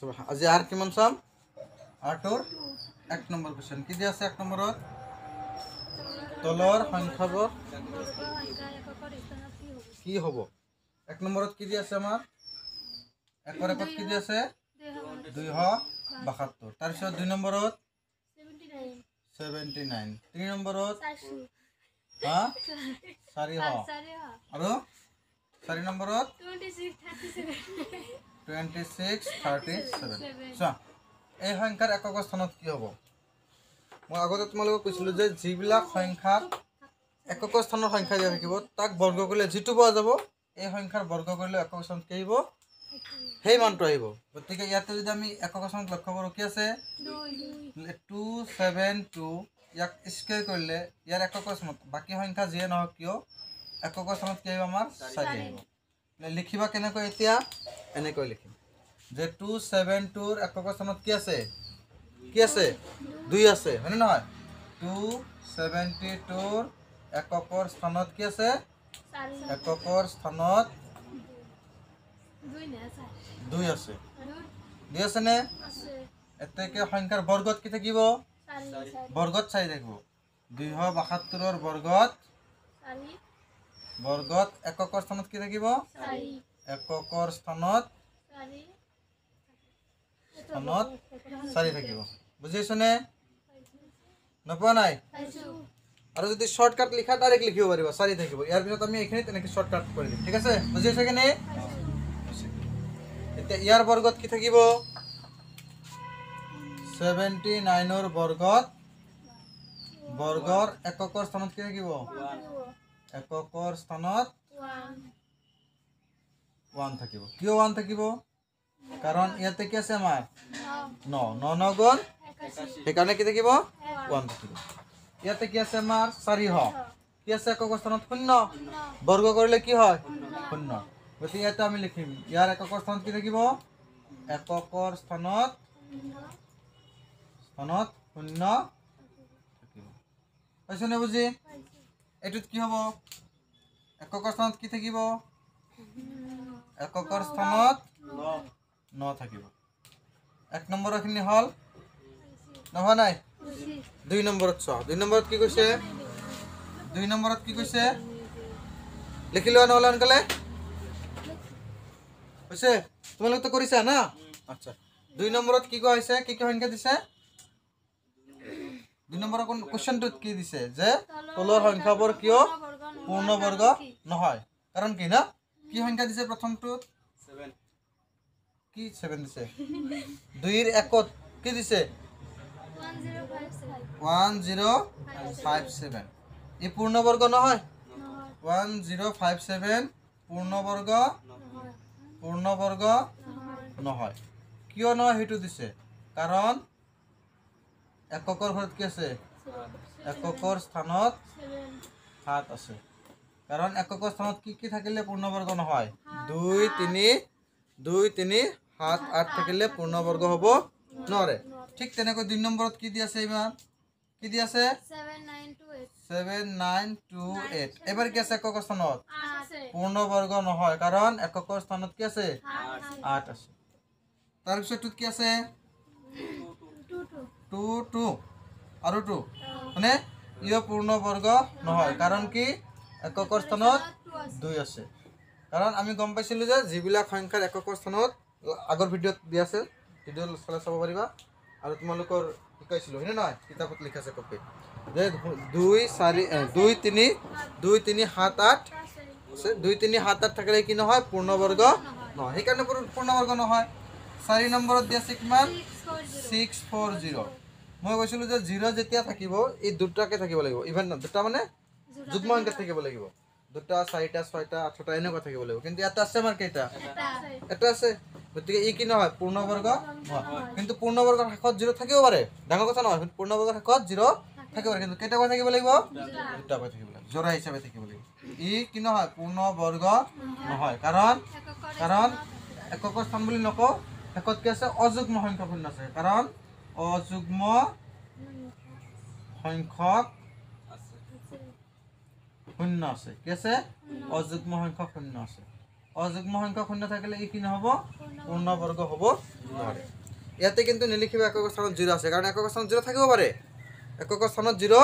আজি আৰ কিমান চাম আটোৰ 1 নম্বৰ কোশ্চেন কি দিয়া আছে 1 নম্বৰত তলৰ সংখ্যাবোৰ কি হ'ব 1 নম্বৰত কি দিয়া আছে আমাৰ একৰ একত কি দিয়া আছে 272 তাৰ পিছত 2 নম্বৰত 79 3 নম্বৰত 400 আৰু 4 নম্বৰত 2637 চোৱা এই সংখ্যাৰ একক স্থানত কি হ'ব মই আগতে তোমালোকক কৈছিলোঁ যে যিবিলাক সংখ্যাৰ একক স্থানৰ সংখ্যা দিয়া থাকিব তাক বৰ্গ কৰিলে যিটো পোৱা যাব এই সংখ্যাৰ বৰ্গ কৰিলে একক স্থানত কি আহিব সেই মানটো আহিব গতিকে ইয়াতে যদি আমি একক স্থানত লক্ষ্য কৰোঁ কি আছে 272 ইয়াক স্কয়াৰ কৰিলে ইয়াৰ একক স্থানত বাকি সংখ্যা যিয়ে নহওক কিয় একক স্থানত কি আহিব আমাৰ 4 আহিব লিখিবা কেনেকৈ এতিয়া এনেকৈ লিখিম যে 272 ৰ একক স্থানত কি আছে 2 আছে হয়নে নহয় 272 ৰ এককৰ স্থানত কি আছে এককৰ স্থানত 2 আছে 2 আছে নে এতেকে সংখ্যাৰ বৰ্গত কি থাকিব বৰ্গত 4 থাকিব 272 ৰ বৰ্গত এককৰ স্থানত কি থাকিব এককৰ স্থানত 4 থাকিব বুজিছ নে নপোৱা নাই আৰু যদি শৰ্টকাট লিখা ডাইৰেক্ট লিখিব পাৰিবা 4 থাকিব ইয়াৰ পিছত আমি এখানে তেনেকৈ শৰ্টকাট কৰি দিম ঠিক আছে বুজিছ কেনে এতিয়া ইয়াৰ বৰ্গত কি থাকিব 79 ৰ বৰ্গৰ এককৰ স্থানত কি থাকিব এককৰ স্থানত 1 থাকিব কিয় 1 থাকিব কাৰণ ইয়াতে কি আছে আমাৰ 9 9 গুণ সেইকাৰণে কি থাকিব 1 থাকিব ইয়াতে কি আছে আমাৰ 400 কি আছে একক স্থানত 0 বৰ্গ কৰিলে কি হয় 0 গতি ইয়াতে আমি লিখিম ইয়াৰ একক স্থানত কি থাকিব এককৰ স্থানত 0 থাকিব পাইছনে বুজি এটুত কি হ'ব এককৰ স্থানত কি থাকিব এককৰ স্থানত 9 থাকিব 1 নম্বৰখিনি হল নহয় নাই 2 নম্বৰত চোৱা 2 নম্বৰত কি কৈছে 2 নম্বৰত কি কৈছে লিখি লোৱা নহলে আনকালে কৈছে তোমালোক তো কৰিছা না আচ্ছা 2 নম্বৰত কি কোৱা হৈছে কি কি সংখ্যা দিছে 2 নম্বৰৰ কোন কোশ্চেনটোত কি দিছে যে তলৰ সংখ্যাবোৰ কিয় পূৰ্ণবৰ্গ নহয় কাৰণ কি না কি সংখ্যা দিছে প্ৰথমটোত 7 কি 7 দিছে 2 ৰ একত কি দিছে 1057 ই পূৰ্ণবৰ্গ নহয় 1057 পূৰ্ণবৰ্গ নহয় কিয় নহয় হেতু দিছে কাৰণ এককৰ ঘৰত কি আছে এককৰ স্থানত 7 আছে কাৰণ এককৰ স্থানত কি থাকিলে পূৰ্ণবৰ্গ নহয় 2 3 7 8 থাকিলে পূৰ্ণবৰ্গ হ'ব নৰে ঠিক তেনেকৈ 2 নম্বৰত কি দি আছে ইমান কি দি আছে 7928 এবাৰ কি আছে একক স্থানত পূৰ্ণবৰ্গ নহয় কাৰণ এককৰ স্থানত কি আছে 8 আছে তাৰ পিছতত কি আছে 2 আৰু 2 মানে ইও পূৰ্ণবৰ্গ নহয় কাৰণ কি এককৰ স্থানত 2 আছে কাৰণ আমি গম পাইছিলো যে যিবিলাক সংখ্যাৰ এককৰ স্থানত আগৰ ভিডিঅ'ত দি আছে ভিডিঅ' চাব পাৰিবা আৰু তোমালোকৰ শিকাইছিলো হয়নে নহয় কিতাপত লিখা আছে কপি যে 2 3 7 8 আছে 2 3 7 8 থাকিলে কি নহয় পূৰ্ণবৰ্গ নহয় সেইকাৰণে পূৰ্ণবৰ্গ নহয় 4 নম্বৰত দি আছে কিমান 640 মই কৈছিলো যে 0 যেতিয়া থাকিব এই দুটাকে থাকিব লাগিব ইভেন দুটা মানে যুগ্ম সংখ্যা থাকিব লাগিব দুটা 4টা 6টা 8টা এনেকুৱা থাকিব লাগিব কিন্তু এটা আছে আমাৰ কেইটা এটা আছে গতিকে ই কি নহয় পূৰ্ণবৰ্গ নহয় কিন্তু পূৰ্ণবৰ্গৰ শেষত 0 থাকিব পাৰে ডাঙৰ কথা নহয় পূৰ্ণবৰ্গৰ শেষত 0 থাকিব পাৰে কিন্তু কেইটা থাকিব লাগিব দুটা থাকিব লাগিব জোৰা হিচাপে থাকিব লাগিব ই কি নহয় পূৰ্ণবৰ্গ নহয় কাৰণ এককৰ স্থান বুলি নকওঁ শেষত কি আছে অযুগ্ম সংখ্যক শূন্য আছে কাৰণ অযুগ্ম সংখ্যক শূন্য আছে কি আছে অযুগ্ম সংখ্যক শূন্য আছে অযুগ্ম সংখ্যা শূন্য থাকিলে ই কি নহ'ব পূৰ্ণবৰ্গ হ'ব নোৱাৰে ইয়াতে কিন্তু নিলিখিব একক স্থানত 0 আছে কাৰণ একক স্থানত 0 থাকিব পাৰে একক স্থানত 0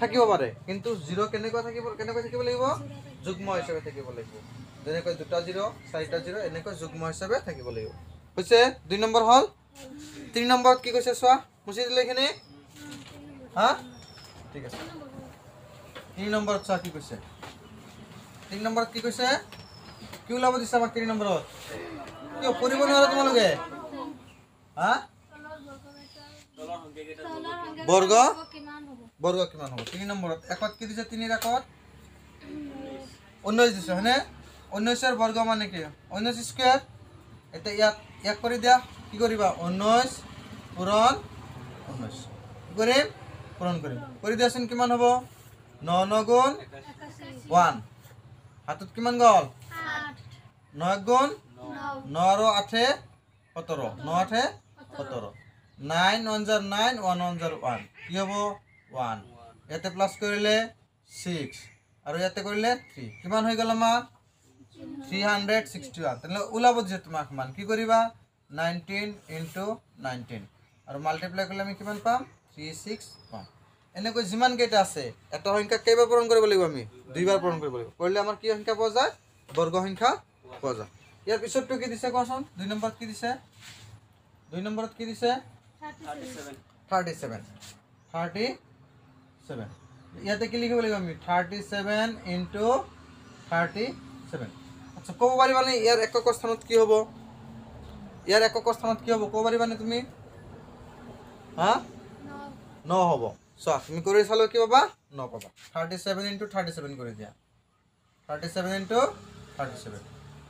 থাকিব পাৰে কিন্তু 0 কেনেকৈ থাকিব লাগিব যুগ্ম হিচাপে থাকিব লাগিব যেনেকৈ দুটা 0 চাৰিটা 0 এনেকৈ যুগ্ম হিচাপে থাকিব লাগিব হৈছে 2 নম্বৰ হল 3 নম্বৰত কি কৈছে চোৱা মুছি দিলে এখানে হা ঠিক আছে 3 নম্বৰত চোৱা কি কৈছে 3 নম্বৰত কি কৈছে কি ওলাব দিছা আমাক 3 নম্বৰত কিয় কৰিব নোৱাৰা তোমালোকে হা বৰ্গ কিমান হ'ব 3 নম্বৰত একত কি দিছে 3 একত 19 দিছে হয়নে 19 এর বর্গ মানে কি 19 স্কয়ার এটা এক করে দিয়া কি করিবা 19 পূরণ 19 কি করিম পূরণ করিম করে দিয়াছেন কিমান হবো 9 9 গুণ 1 হাতত কিমান গল 8 9 গুণ 9 আর 8 17 9 8 17 9 1 jar 9 1 1 jar 1 কি হবো 1 এতে প্লাস করিলে 6 আর ইয়াতে করিলে 3 কিমান হই গেল আমার 361 তাহলে ওলাব যে তোমাক মান কি করিবা 19 into 19 আর মাল্টিপ্লাই করলে আমি কিমান পাম 361 এনেকৈ জিমান কেইটা আছে এটা সংখ্যা কেইবাৰ পূৰণ কৰিব লাগিব আমি দুইবাৰ পূৰণ কৰিব লাগিব কৰিলে আমাৰ কি সংখ্যা পোৱা যায় বৰ্গ সংখ্যা পোৱা যায় ইয়াৰ পিছৰটো কি দিছে কোৱাচোন 2 নম্বৰত কি দিছে 2 নম্বৰত কি দিছে 37 ইয়াতে কি লিখিব লাগিব আমি 37 into 37 আচ্ছা কব পাৰিবানে ইয়াৰ একক স্থানত কি হ'ব ইয়াৰ একক স্থানত কি হ'ব কব পাৰিবানে তুমি হা 9 হ'ব সো তুমি কৰি চালো কি পাবা 9 পাবা 37 into 37 কৰি দিয়া 37 into 37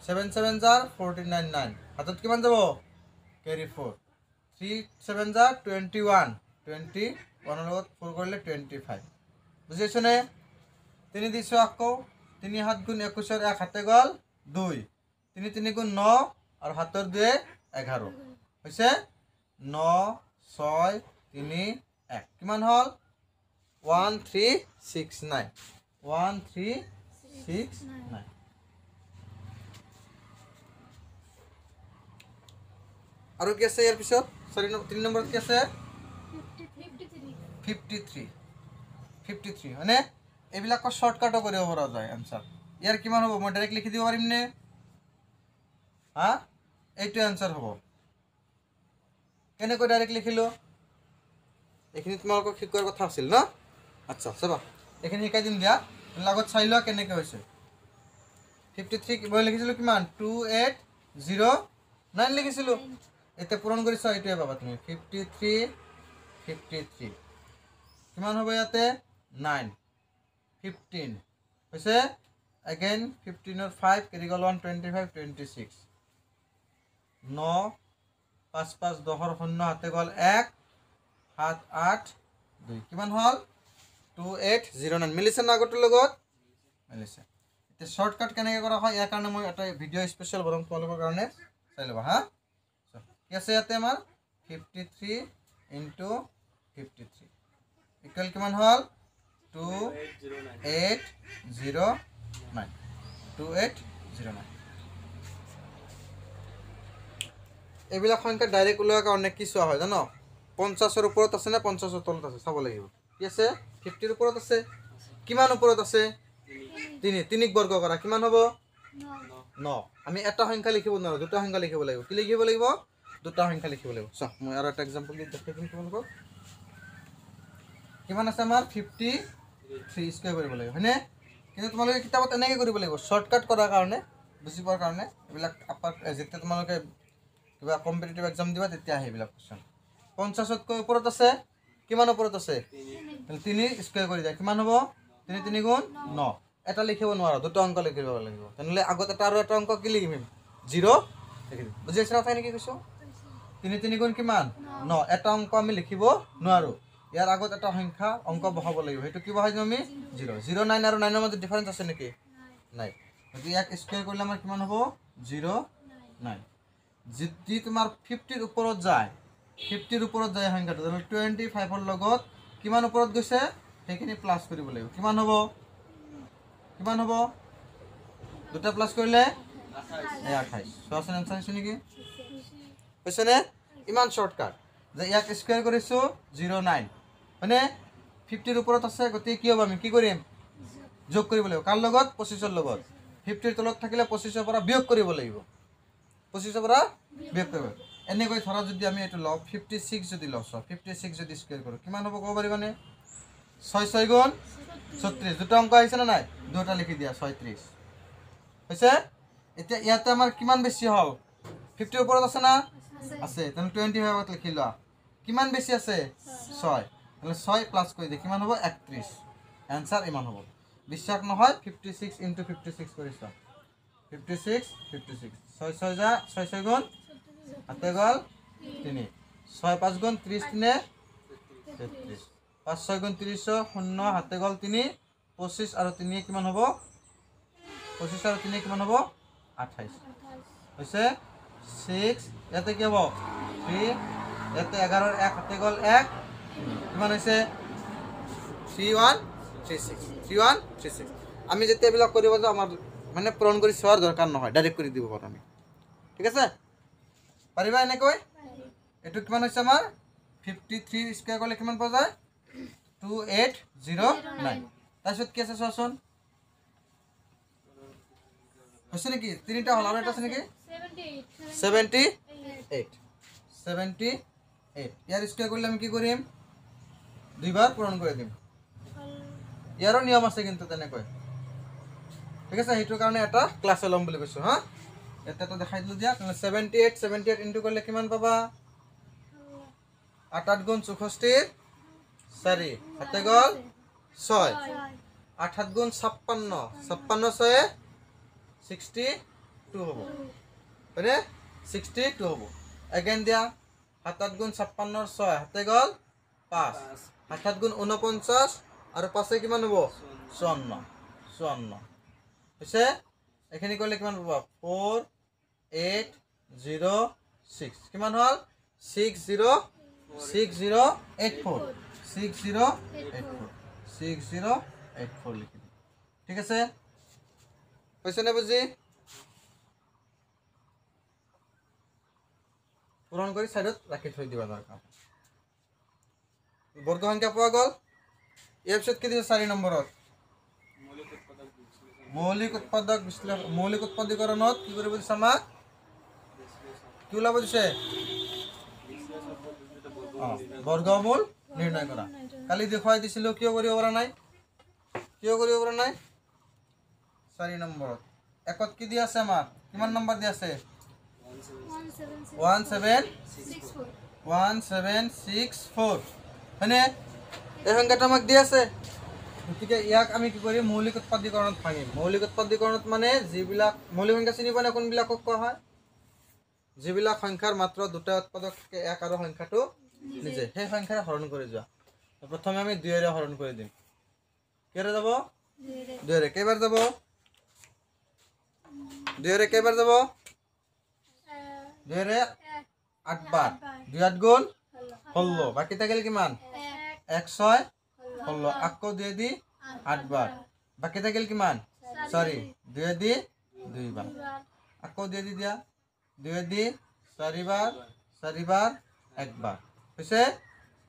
7 7 jar 49 9 হাতত কিমান যাব ক্যারি 4 3 7 jar 21 21 লগত 4 কৰিলে 25 বুঝিছো নে তিনি দিছো আকৌ 3 7 গুণ 21 এর 1 হাতে গল 2 3 3 গুণ 9 আর হাতের 2 11 হইছে 9 6 3 1 কিমান হল 1369 1369 আৰু কি আছে ইয়াৰ পিছত 3 নম্বৰ কি আছে 53 মানে এইবিলাক শৰ্টকাটও কৰিব পৰা যায় आंसर ইয়াৰ কিমান হ'ব মই ডাইৰেক্ট লিখি দিব পাৰিম নে হা এইটো आंसर হ'ব কেনেকৈ ডাইৰেক্ট লিখিলো এখিনি তোমালোকক শিকোৱাৰ কথা আছিল না আচ্ছা চাবা এখিনি শিকাই দিম দিয়া লাগত চাই লোৱা কেনেকৈ হৈছে 53 মই লিখিছিলো কিমান 2809 লিখিছিলো এতে পূৰণ কৰিছ এইটোৱে পাবা তুমি 53 কিমান হ'ব ইয়াতে 9 15 হৈছে again 15 or 5 carry gol 125 26 9 5 5 10 শূন্য হাতে গল 1 7 8 2 কিমান হল 2809 মিলিছে না আগৰ লগত মিলিছে এটা শৰ্টকাট কেনেকৈ কৰা হয় ইয়াৰ কাৰণে মই এটা ভিডিও স্পেশাল বনাম তোমালোকৰ কাৰণে চাই লবা হা কি আছে ইয়াতে আমাৰ 53 into 53 ইকুয়াল কিমান হল 2809 এইবিলাক সংখ্যা ডাইৰেক্ট ওলোৱাৰ কাৰণে কি চোৱা হয় জানো 50 এৰ ওপৰত আছে না 50 এৰ তলত আছে চাব লাগিব কি আছে 50 এৰ ওপৰত আছে কিমান ওপৰত আছে 3 বৰ্গ কৰা কিমান হ'ব 9 আমি এটা সংখ্যা লিখিব নোৱাৰো দুটা সংখ্যা লিখিব লাগিব কি লিখিব লাগিব দুটা সংখ্যা লিখিব লাগিব চা মই আৰু এটা एग्जांपल দি দেখাই দিম তোমালোকক কিমান আছে আমাৰ 53 স্কয়াৰ কৰিব লাগিব হয়নে কিন্তু তোমালোকে কিতাপত এনেকৈ কৰিব লাগিব শৰ্টকাট কৰাৰ কাৰণে বুজি পোৱাৰ কাৰণে এইবিলাক আপাৰ যেতিয়া তোমালোকে কিবা কম্পিটিটিভ एग्जाम দিবা তেতিয়া আহিবিলাক কোশ্চন 50 তকৈ ওপৰত আছে কিমান ওপৰত আছে 3 স্কয়াৰ কৰি দিয়া কিমান হ'ব 3 3 গুণ 9 এটা লিখিব নোৱাৰো দুটা অংক লিখিব লাগিব তেনলে আগত এটা আৰু এটা অংক কি লিখিম 0 লিখি দিম বুজিছ না তাই নেকি কৈছো 3 3 গুণ কিমান 9 এটা অংক আমি লিখিব নোৱাৰো ইয়াৰ আগত এটা সংখ্যা অংক বহাব লাগিব হেতু কি বহাই দিম আমি 0 0 9 আৰু 9 এৰ মধ্যে ডিফাৰেন্স আছে নেকি নাই যদি এক স্কয়াৰ কৰিলে আমাৰ কিমান হ'ব 0 9 যদি তোমাৰ 50 এৰ ওপৰত যায় 50 এৰ ওপৰত যায় সংখ্যাটো 25 এৰ লগত কিমান ওপৰত গৈছে সেইখিনি প্লাস কৰিব লাগিব কিমান হ'ব দুটা প্লাস কৰিলে এই 28 চোৱাচোন এনচাৰ হৈছে নেকি হৈছেনে ইমান শৰ্টকাট যে ইয়াক স্কুৱেৰ কৰিছোঁ 09 হয়নে 50 ৰ ওপৰত আছে গতিকে কি হ'ব আমি কি কৰিম যোগ কৰিব লাগিব কাৰ লগত 25 ৰ লগত 50 ৰ তলত থাকিলে 25 ৰ পৰা বিয়োগ কৰিব লাগিব 25 ৰ পৰা বিয়োগ কৰিব এনেকৈ ধৰা যদি আমি এইটো লওঁ 56 যদি লওঁ 56 যদি স্কুৱেৰ কৰোঁ কিমান হ'ব ক'ব পাৰিবানে 6 6 গুণ 36 দুটা অংক আহিছে না নাই দুটা লিখি দিয়া 36 হৈছে এতিয়া ইয়াতে আমাৰ কিমান বেছি হ'ল 50 ৰ ওপৰত আছে না আছে তেনে 25 ত লিখি লোৱা কিমান বেছি আছে 6 তাহলে 6 প্লাস কৰি দিয়ে কিমান হ'ব 31 आंसर ইমান হ'ব বিশ্বাস নহয় 56 * 56 কৰিছা 56 56 6 6 যা 6 6 গুণ হাতে গল 3 6 5 গুণ 30 3 33 5 6 গুণ 30 শূন্য হাতে গল 3 25 আৰু 3 কিমান হ'ব 25 আৰু 3 কিমান হ'ব 28 হৈছে 6 ইয়াতে কি হ'ব 3 ইয়াতে 11 ৰ 1 হাতে গল 1 কিমান হৈছে 3136 আমি যেতিয়া এবিলাক কৰিব যাও আমাৰ মানে পূৰণ কৰি চোৱাৰ দৰকাৰ নহয় ডাইৰেক্ট কৰি দিব পাৰো আমি ঠিক আছে পাৰিবা এনেকৈ এটো কিমান হৈছে আমাৰ 53 স্কয়াৰ কৰিলে কিমান পোৱা যায় 2809 তাৰপিছত কি আছে চোৱাচোন হৈছে নেকি তিনিটা হল আৰু এটা আছে নেকি 78 ইয়াৰ স্কয়াৰ কৰিলে আমি কি কৰিম দুইবাৰ পূৰণ কৰি দিম ইয়াৰো নিয়ম আছে কিন্তু তেনেকৈ ঠিক আছে হেতুৰ কাৰণে এটা ক্লাছ লম বুলি কৈছো হা এটা দেখাই দিলো দিয়া 78 ইনটু কৰিলে কিমান পাবা 8 8 গুণ 64 4 হাতে গল 6 8 7 গুণ 56 56 6 62 হ'ব মানে 62 হ'ব अगेन দিয়া 7 8 গুণ 56 6 হাতে গল 5 8 7 গুণ 49 আৰু 5 কিমান হ'ব 54 হৈছে এখিনি কৰিলে কিমান পাবা 4806 কিমান হল 6084 লিখি ঠিক আছে হৈছে নে বুজি পূৰণ কৰি সাইডত ৰাখি থৈ দিবা দৰকাৰ বৰ্গ সংখ্যা পোৱা গল ইয়াৰ পিছত কি দিছে 4 নম্বৰত মৌলিক উৎপাদকৰণত কি কৰিব দিছে আমাক কি ওলাব দিছে বৰ্গমূল নিৰ্ণয় কৰা কালি দেখুৱাই দিছিলো কিয় কৰিব পৰা নাই 4 নম্বৰত একত কি দি আছে আমাৰ কিমান নম্বৰ দি আছে 1764 হয়নে এই সংখ্যাটো আমাক দি আছে গতিকে ইয়াক আমি কি কৰিম মৌলিক উৎপাদকৰণত ভাঙিম মৌলিক উৎপাদকৰণত মানে যিবিলাক মৌলিক সংখ্যা চিনি পোৱা কোনবিলাকক কোৱা হয় যিবিলাক সংখ্যাৰ মাত্ৰ দুটা উৎপাদক থাকে এক আৰু সংখ্যাটো নিজে সেই সংখ্যাৰে হৰণ কৰি যোৱা প্ৰথমে আমি 2 ৰে হৰণ কৰি দিম কেৰে যাব 2 ৰে কেইবাৰ যাব 2 ৰে কেইবাৰ যাব 2 ৰে 8 বাৰ 2 8 গুণ 16 বাকি থাকিল কিমান 1 6 16 আকৌ 2 দি 8 বাৰ বাকি থাকিল কিমান 4 2 দি 2 বাৰ আকৌ 2 দি দিয়া 2 দি 4 বাৰ 1 বাৰ হৈছে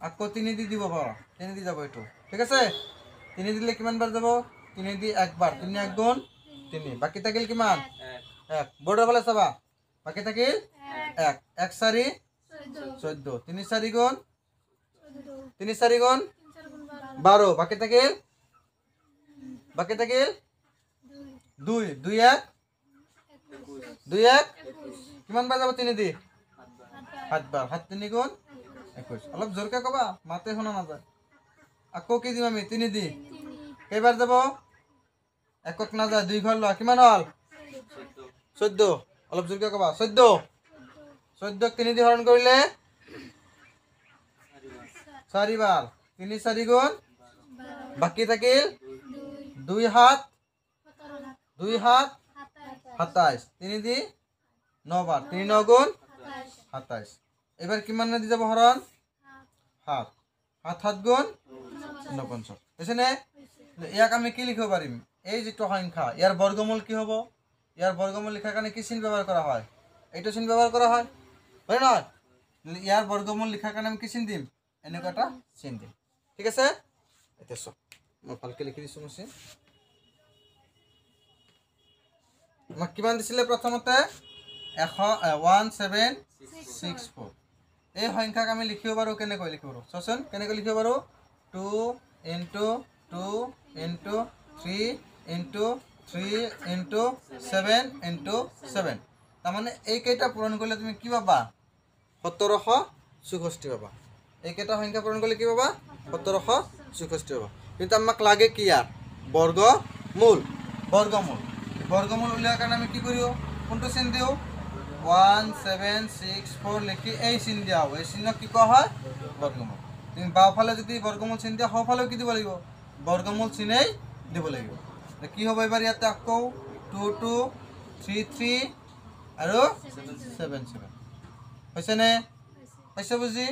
আকৌ 3 দি দিব পাৰা 3 দি যাব এটো ঠিক আছে 3 দিলে কিমান বাৰ যাব 3 দি 1 বাৰ 3 1 গুণ 3 বাকি থাকিল কিমান 1 বৰ্ডৰ ফালে চাবা বাকি থাকিল 1 1 4 14 3 4 গুণ 12 বাকি থাকিল 2 2 1 কিমান বাৰ যাব 3 দি 7 বাৰ 7 3 গুণ 21 অলপ জোৰকে কবা মাতে শুনা নাযায় আকৌ কি দিম আমি 3 দি কেইবাৰ যাব একক না যায় 2 ঘৰ লোৱা কিমান হল 14 অলপ জোৰকে কবা 14 3 দি হৰণ কৰিলে 4 বাৰ 3 4 গুণ বাকি থাকিল 2 7 27 3 দি 9 বাৰ 3 9 গুণ 27 এবাৰ কিমান দি যাব হৰণ 7 7 গুণ 49 হৈছে নে ইয়াক আমি কি লিখিব পাৰিম এই যেটো সংখ্যা ইয়াৰ বৰ্গমূল কি হ'ব ইয়াৰ বৰ্গমূল লিখাৰ কাৰণে কি চিন ব্যৱহাৰ কৰা হয় এইটো চিন ব্যৱহাৰ কৰা হয় হয় নহয় ইয়াৰ বৰ্গমূল লিখাৰ কাৰণে আমি কি চিন দিম এনেকুৱা এটা চিন দিম ঠিক আছে এতিয়া চক মই ভালকৈ লিখি দিছোঁ মই চিন আমাক কিমান দিছিলে প্ৰথমতে 1764 এই সংখ্যাক আমি লিখিব পাৰোঁ কেনেকৈ লিখিব পাৰোঁ চোৱাচোন কেনেকৈ লিখিব পাৰোঁ 2 into 2 into 3 into 3 into 7 into 7 তাৰমানে এইকেইটা পূৰণ কৰিলে তুমি কি পাবা 1764 পাবা এইকেইটা সংখ্যা পূৰণ কৰিলে কি পাবা 1764 পাবা কিন্তু আমাক লাগে কি ইয়াৰ বৰ্গমূল বৰ্গমূল উলিয়াৰ কাৰণে আমি কি কৰিও কোনটো চিন দিওঁ 1764 লিখি এই চিন দিয়া এই চিহ্ন কি কোৱা হয় বৰ্গমূল তুমি বাওঁফালে যদি বৰ্গমূল চিন দিয়া সোঁফালেও কি দিব লাগিব বৰ্গমূল চিনেই দিব লাগিব কি হ'ব এবাৰ ইয়াতে আকৌ 2 2 3 3 আৰু 7 7 হৈছেনে হৈছে বুজি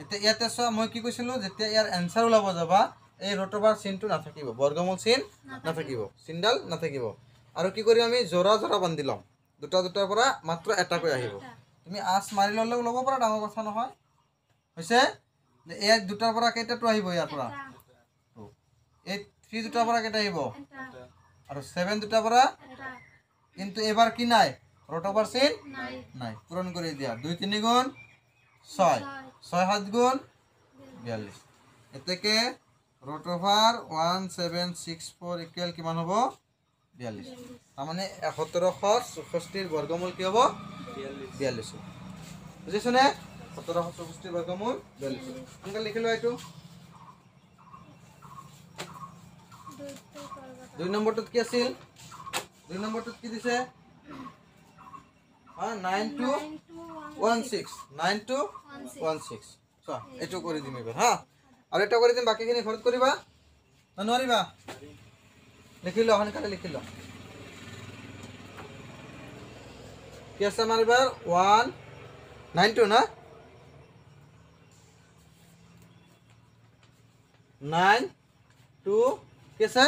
এতিয়া ইয়াতে চোৱা মই কি কৈছিলোঁ যেতিয়া ইয়াৰ এনচাৰ ওলাব যাবা এই ৰোটভাৰ চিনটো নাথাকিব বৰ্গমূল চিন নাথাকিব চিনডাল নাথাকিব আৰু কি কৰিম আমি জোৰা বান্ধি ল'ম দুটাৰ পৰা মাত্ৰ এটাকৈ আহিব তুমি আঁচ মাৰি ল'লেও ল'ব পাৰা ডাঙৰ কথা নহয় হৈছে এই দুটাৰ পৰা কেইটাটো আহিব ইয়াৰ পৰা এই 3 দুটাৰ পৰা কেইটা আহিব আৰু 7 দুটাৰ পৰা কিন্তু এবাৰ কি নাই ৰোটভাৰ চিন নাই পূৰণ কৰি দিয়া 2 3 গুণ 6 6 7 গুণ 42 এতেকে ৰোটভাৰ 1764 ইকুৱেল কিমান হ'ব 42 তাৰমানে 1764 বৰ্গমূল কি হ'ব 42 বুজিছনে 1764 বৰ্গমূল 42 সোনকালে লিখি লোৱা এইটো 2 নম্বৰটোত কি আছিল 2 নম্বৰটোত কি দিছে 9216 9216 চোৱা এইটো কৰি দিম এবাৰ হা আৰু এটা কৰি দিম বাকিখিনি ঘৰত কৰিবা না নোৱাৰিবা লিখি লোৱা সোনকালে লিখি লোৱা কি আছে আমাৰ এবাৰ 192 না 92 কি আছে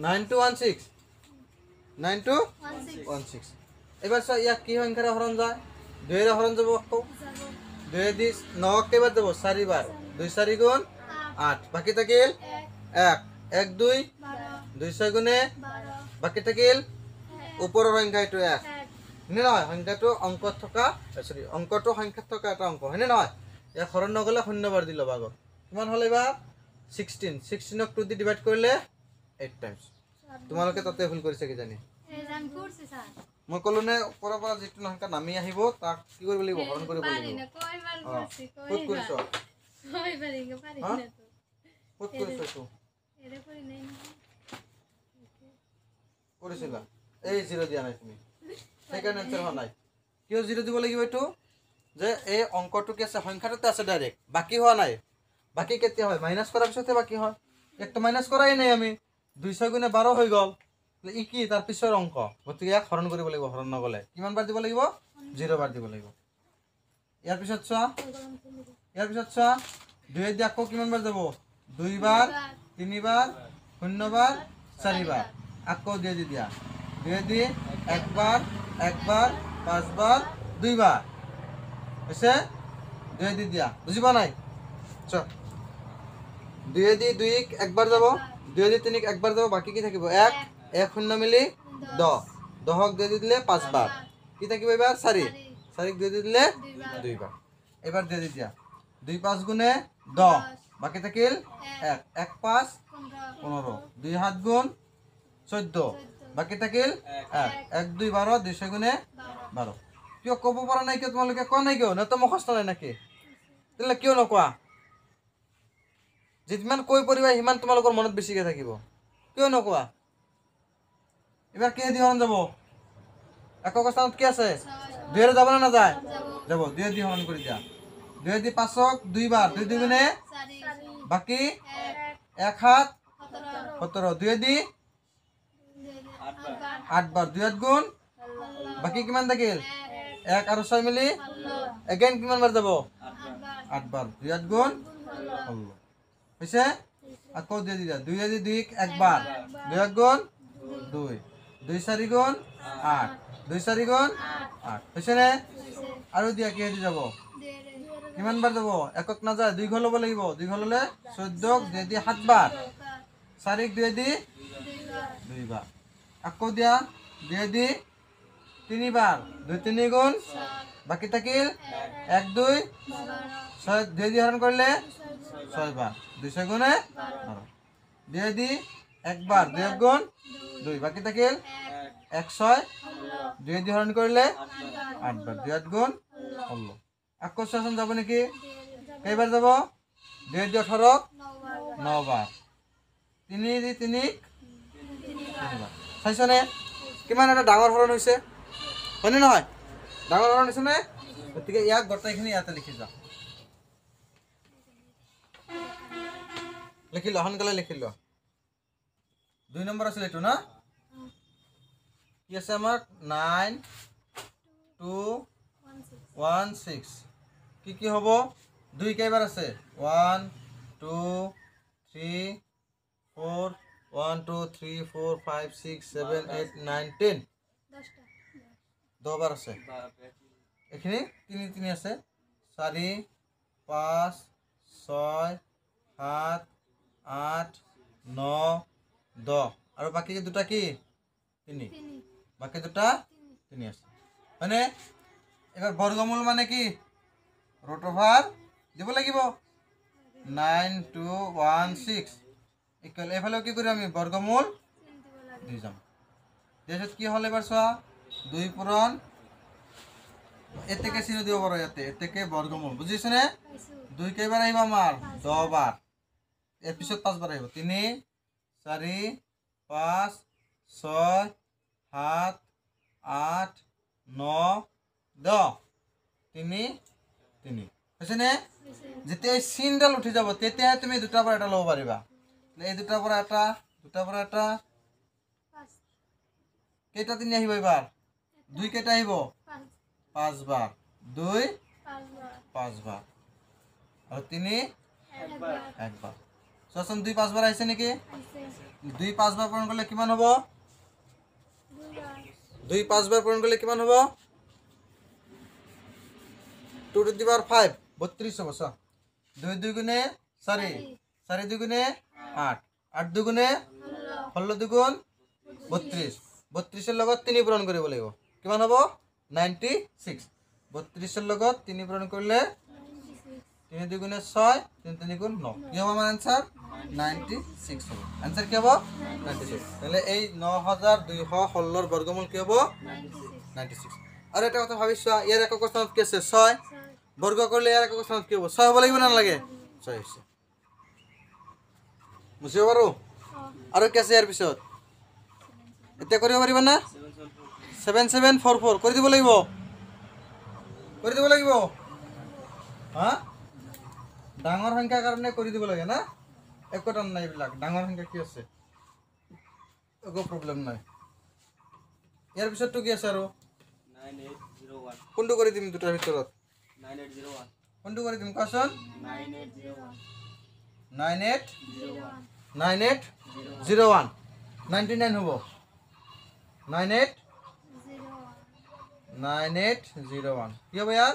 9216 9216 এবাৰ চোৱা ইয়াক কি সংখ্যাৰে হৰণ যায় 2 ৰে হৰণ যাব আকৌ 2 দি 9 কেইবাৰ যাব 4 বাৰ 2 4 গুণ 8 বাকি থাকিল 1 1 2 2 6 গুণে বাকি থাকিল ওপৰৰ সংখ্যা এইটো 1 হয়নে নহয় সংখ্যাটো অংকত থকা সৰি অংকটো সংখ্যাত থকা এটা অংক হয়নে নহয় ইয়াক হৰণ নগ'লে শূন্যবাৰ দি ল'বা আগত কিমান হ'ল এবাৰ 16 ক 2 দি ডিভাইড কৰিলে 8 টাইমছ তোমালোকে তাতে ভুল কৰিছে কি জানি মই ক'লো নে ওপৰৰ পৰা যিটো সংখ্যা নামি আহিব তাক কি কৰিব লাগিব হৰণ কৰিব লাগিব ক'ত কৰিছ ক'ত কৰিছ তো কৰিছিলা এই 0 দিয়া নাই তুমি সেইকাৰণে এনসাৰ হোৱা নাই কিয় 0 দিব লাগিব এইটো যে এই অংকটো কি আছে সংখ্যাটোতে আছে ডাইৰেক্ট বাকি হোৱা নাই বাকি কেতিয়া হয় মাইনাস কৰাৰ পিছতে বাকি হয় একটো মাইনাস কৰাই নাই আমি 2 6 গুণে 12 হৈ গ'ল ই কি তাৰ পিছৰ অংক গতিকে ইয়াক হৰণ কৰিব লাগিব হৰণ নগ'লে কিমান বাৰ দিব লাগিব 0 বাৰ দিব লাগিব ইয়াৰ পিছত চোৱা 2 দি আকৌ কিমান বাৰ যাব 2 বাৰ 3 বাৰ 0 বাৰ 4 বাৰ আকৌ 2 দি দিয়া 2 দি 1 বাৰ 5 বাৰ 2 বাৰ হৈছে 2 দি দিয়া বুজি পোৱা নাই চোৱা 2 দি 2 1 বাৰ যাব 2 দি 3 1 বাৰ যাব বাকি কি থাকিব 1 1 0 মিলি 10 10ক 2 দি দিলে 5 বাৰ কি থাকিব এবাৰ 4 4ক 2 দি দিলে 2 বাৰ এবাৰ 2 দি দিয়া 2 5 গুণে 10 বাকি থাকিল 1 1 5 15 2 7 গুণ 14 বাকি থাকিল 1 2 12 2 6 গুণে 12 কিয় ক'ব পৰা নাই কিয় তোমালোকে কোৱা নাই কিয় নেতো মুখস্থ নাই নেকি তেলে কিয় নকোৱা যিমান কৈ পৰিবা সিমান তোমালোকৰ মনত বেছিকে থাকিব কিয় নকোৱা এবাৰ কি দি হৰণ যাব একক স্থানত কি আছে 2 ৰে যাব না নাযায় যাব 2 দি হৰণ কৰি দিয়া 2 দি 5ক 2 বাৰ 2 2 গুণে 4 বাকি 1 7 17 2 দি 8 বাৰ 2 8 গুণ বাকি কিমান থাকিল 1 আৰু 6 মিলি এগেইন কিমান বাৰ যাব 8 বাৰ 2 8 গুণ 16 হৈছে আকৌ 2 দি দিয়া 2 দি 2 1 বাৰ 2 1 গুণ 2 2 4 গুণ 8 2 4 গুণ 8 হৈছে নে আৰু দিয়া কি হৈ যাব কিমান বাৰ যাব একক না যায় 2 ঘৰ ল'ব লাগিব 2 ঘৰ ল'লে 14 2 দি 7 বাৰ 4 2 দি 2 বাৰ আকৌ দিয়া 2 দি 3 বাৰ 2 3 গুণ বাকি থাকিল 1 2 6 2 দি হৰণ কৰিলে 6 বাৰ 2 6 গুণে 12 2 দি 1 বাৰ 2 গুণ 2 বাকি থাকিল 1 6 2 দি হৰণ কৰিলে 8 বাৰ 2 8 গুণ 16 আকৌ চোৱাচোন যাব নেকি কেইবাৰ যাব 2 দি 18 9 বাৰ 3 দি 3 3 বাৰ চাইছনে কিমান এটা ডাঙৰ হৰণ হৈছে হয়নে নহয় ডাঙৰ হৰণ হৈছে নে গতিকে ইয়াক গোটেইখিনি ইয়াতে লিখি যাওঁ লিখি লো সোনকালে লিখি লো 2 নম্বৰ আছিল এইটো না কি আছে আমাৰ 9 2 1 6 কি হ'ব 2 কেইবাৰ আছে 1 2 3 4 1 2 3 4 5 6 7 8 9 10 10 বাৰ আছে এখানে 3 3 আছে 4 5 6 7 8 9 10 আৰু বাকি দুটা কি 3 বাকি দুটা 3 আছে মানে এবার বর্গমূল মানে কি রুট ওভার দিব লাগিব 9 2 1 6 ইকুয়াল এফালে কি করি আমি বর্গমূল দি যাম দেশত কি হল এবার চোৱা 2 পূৰণ এতেকে চিহ্ন দিব পাৰো এতেকে বৰ্গমূল বুঝিছ নে 2 কেইবাৰ আহিব আমাৰ 10 বাৰ এৰ পিছত 5 বাৰ আহিব 3 4 5 6 7 8 9 10 3 3 হৈছে নে যেতিয়া চিনডাল উঠি যাব তেতিয়া তুমি দুটাৰ পৰা এটা ল'ব পাৰিবা এই দুটাৰ পৰা এটা কেইটা 3 আহিব এবাৰ 2 কেইটা আহিব 5 বাৰ 2 5 বাৰ আৰু 3 1 বাৰ চোৱাচোন 2 5 বাৰ আহিছে নেকি 2 5 বাৰ পূৰণ কৰিলে কিমান হ'ব 2 5 বাৰ পূৰণ কৰিলে কিমান হ'ব 2 to the power 5 32 হ'ব চোৱা 2 2 গুণে 4 4 2 গুণে 8 8 2 গুণে 16 2 গুণ 32 32 এর লগত 3 পূরণ কৰিব লাগিব কিমান হ'ব 96 32 এৰ লগত 3 পূৰণ কৰিলে 3 2 গুণে 6 3 3 গুণ 9 কি হ'ব আমাৰ आंसर 96 হ'ব आंसर কি হ'ব 96 তাহলে এই 9216 এর বর্গমূল কি হ'ব 96 আৰু এটা কথা ভাবিছোৱা ইয়াৰ একক স্থানত কি আছে 6 বর্গ করলে ইয়ার একক স্থানত কি হ'ব 6 হ'ব লাগিব না লাগে 6 হৈছে বুঝিব পাৰো আৰু কি আছে ইয়াৰ পিছত এটা কৰিব পাৰিবা না 7744 কৰি দিব লাগিব হা ডাঙৰ সংখ্যাৰ কাৰণে কৰি দিব লাগে না একোটা নাই এইবিলাক ডাঙৰ সংখ্যা কি আছে একো প্ৰবলেম নাই ইয়াৰ পিছতটো কি আছে আৰু 9801 কোনটো কৰি দিম দুটাৰ ভিতৰত 9801 কোনটো কৰি দিম কোৱাচোন 9801 99 হ'ব 9801 কি হ'ব ইয়াৰ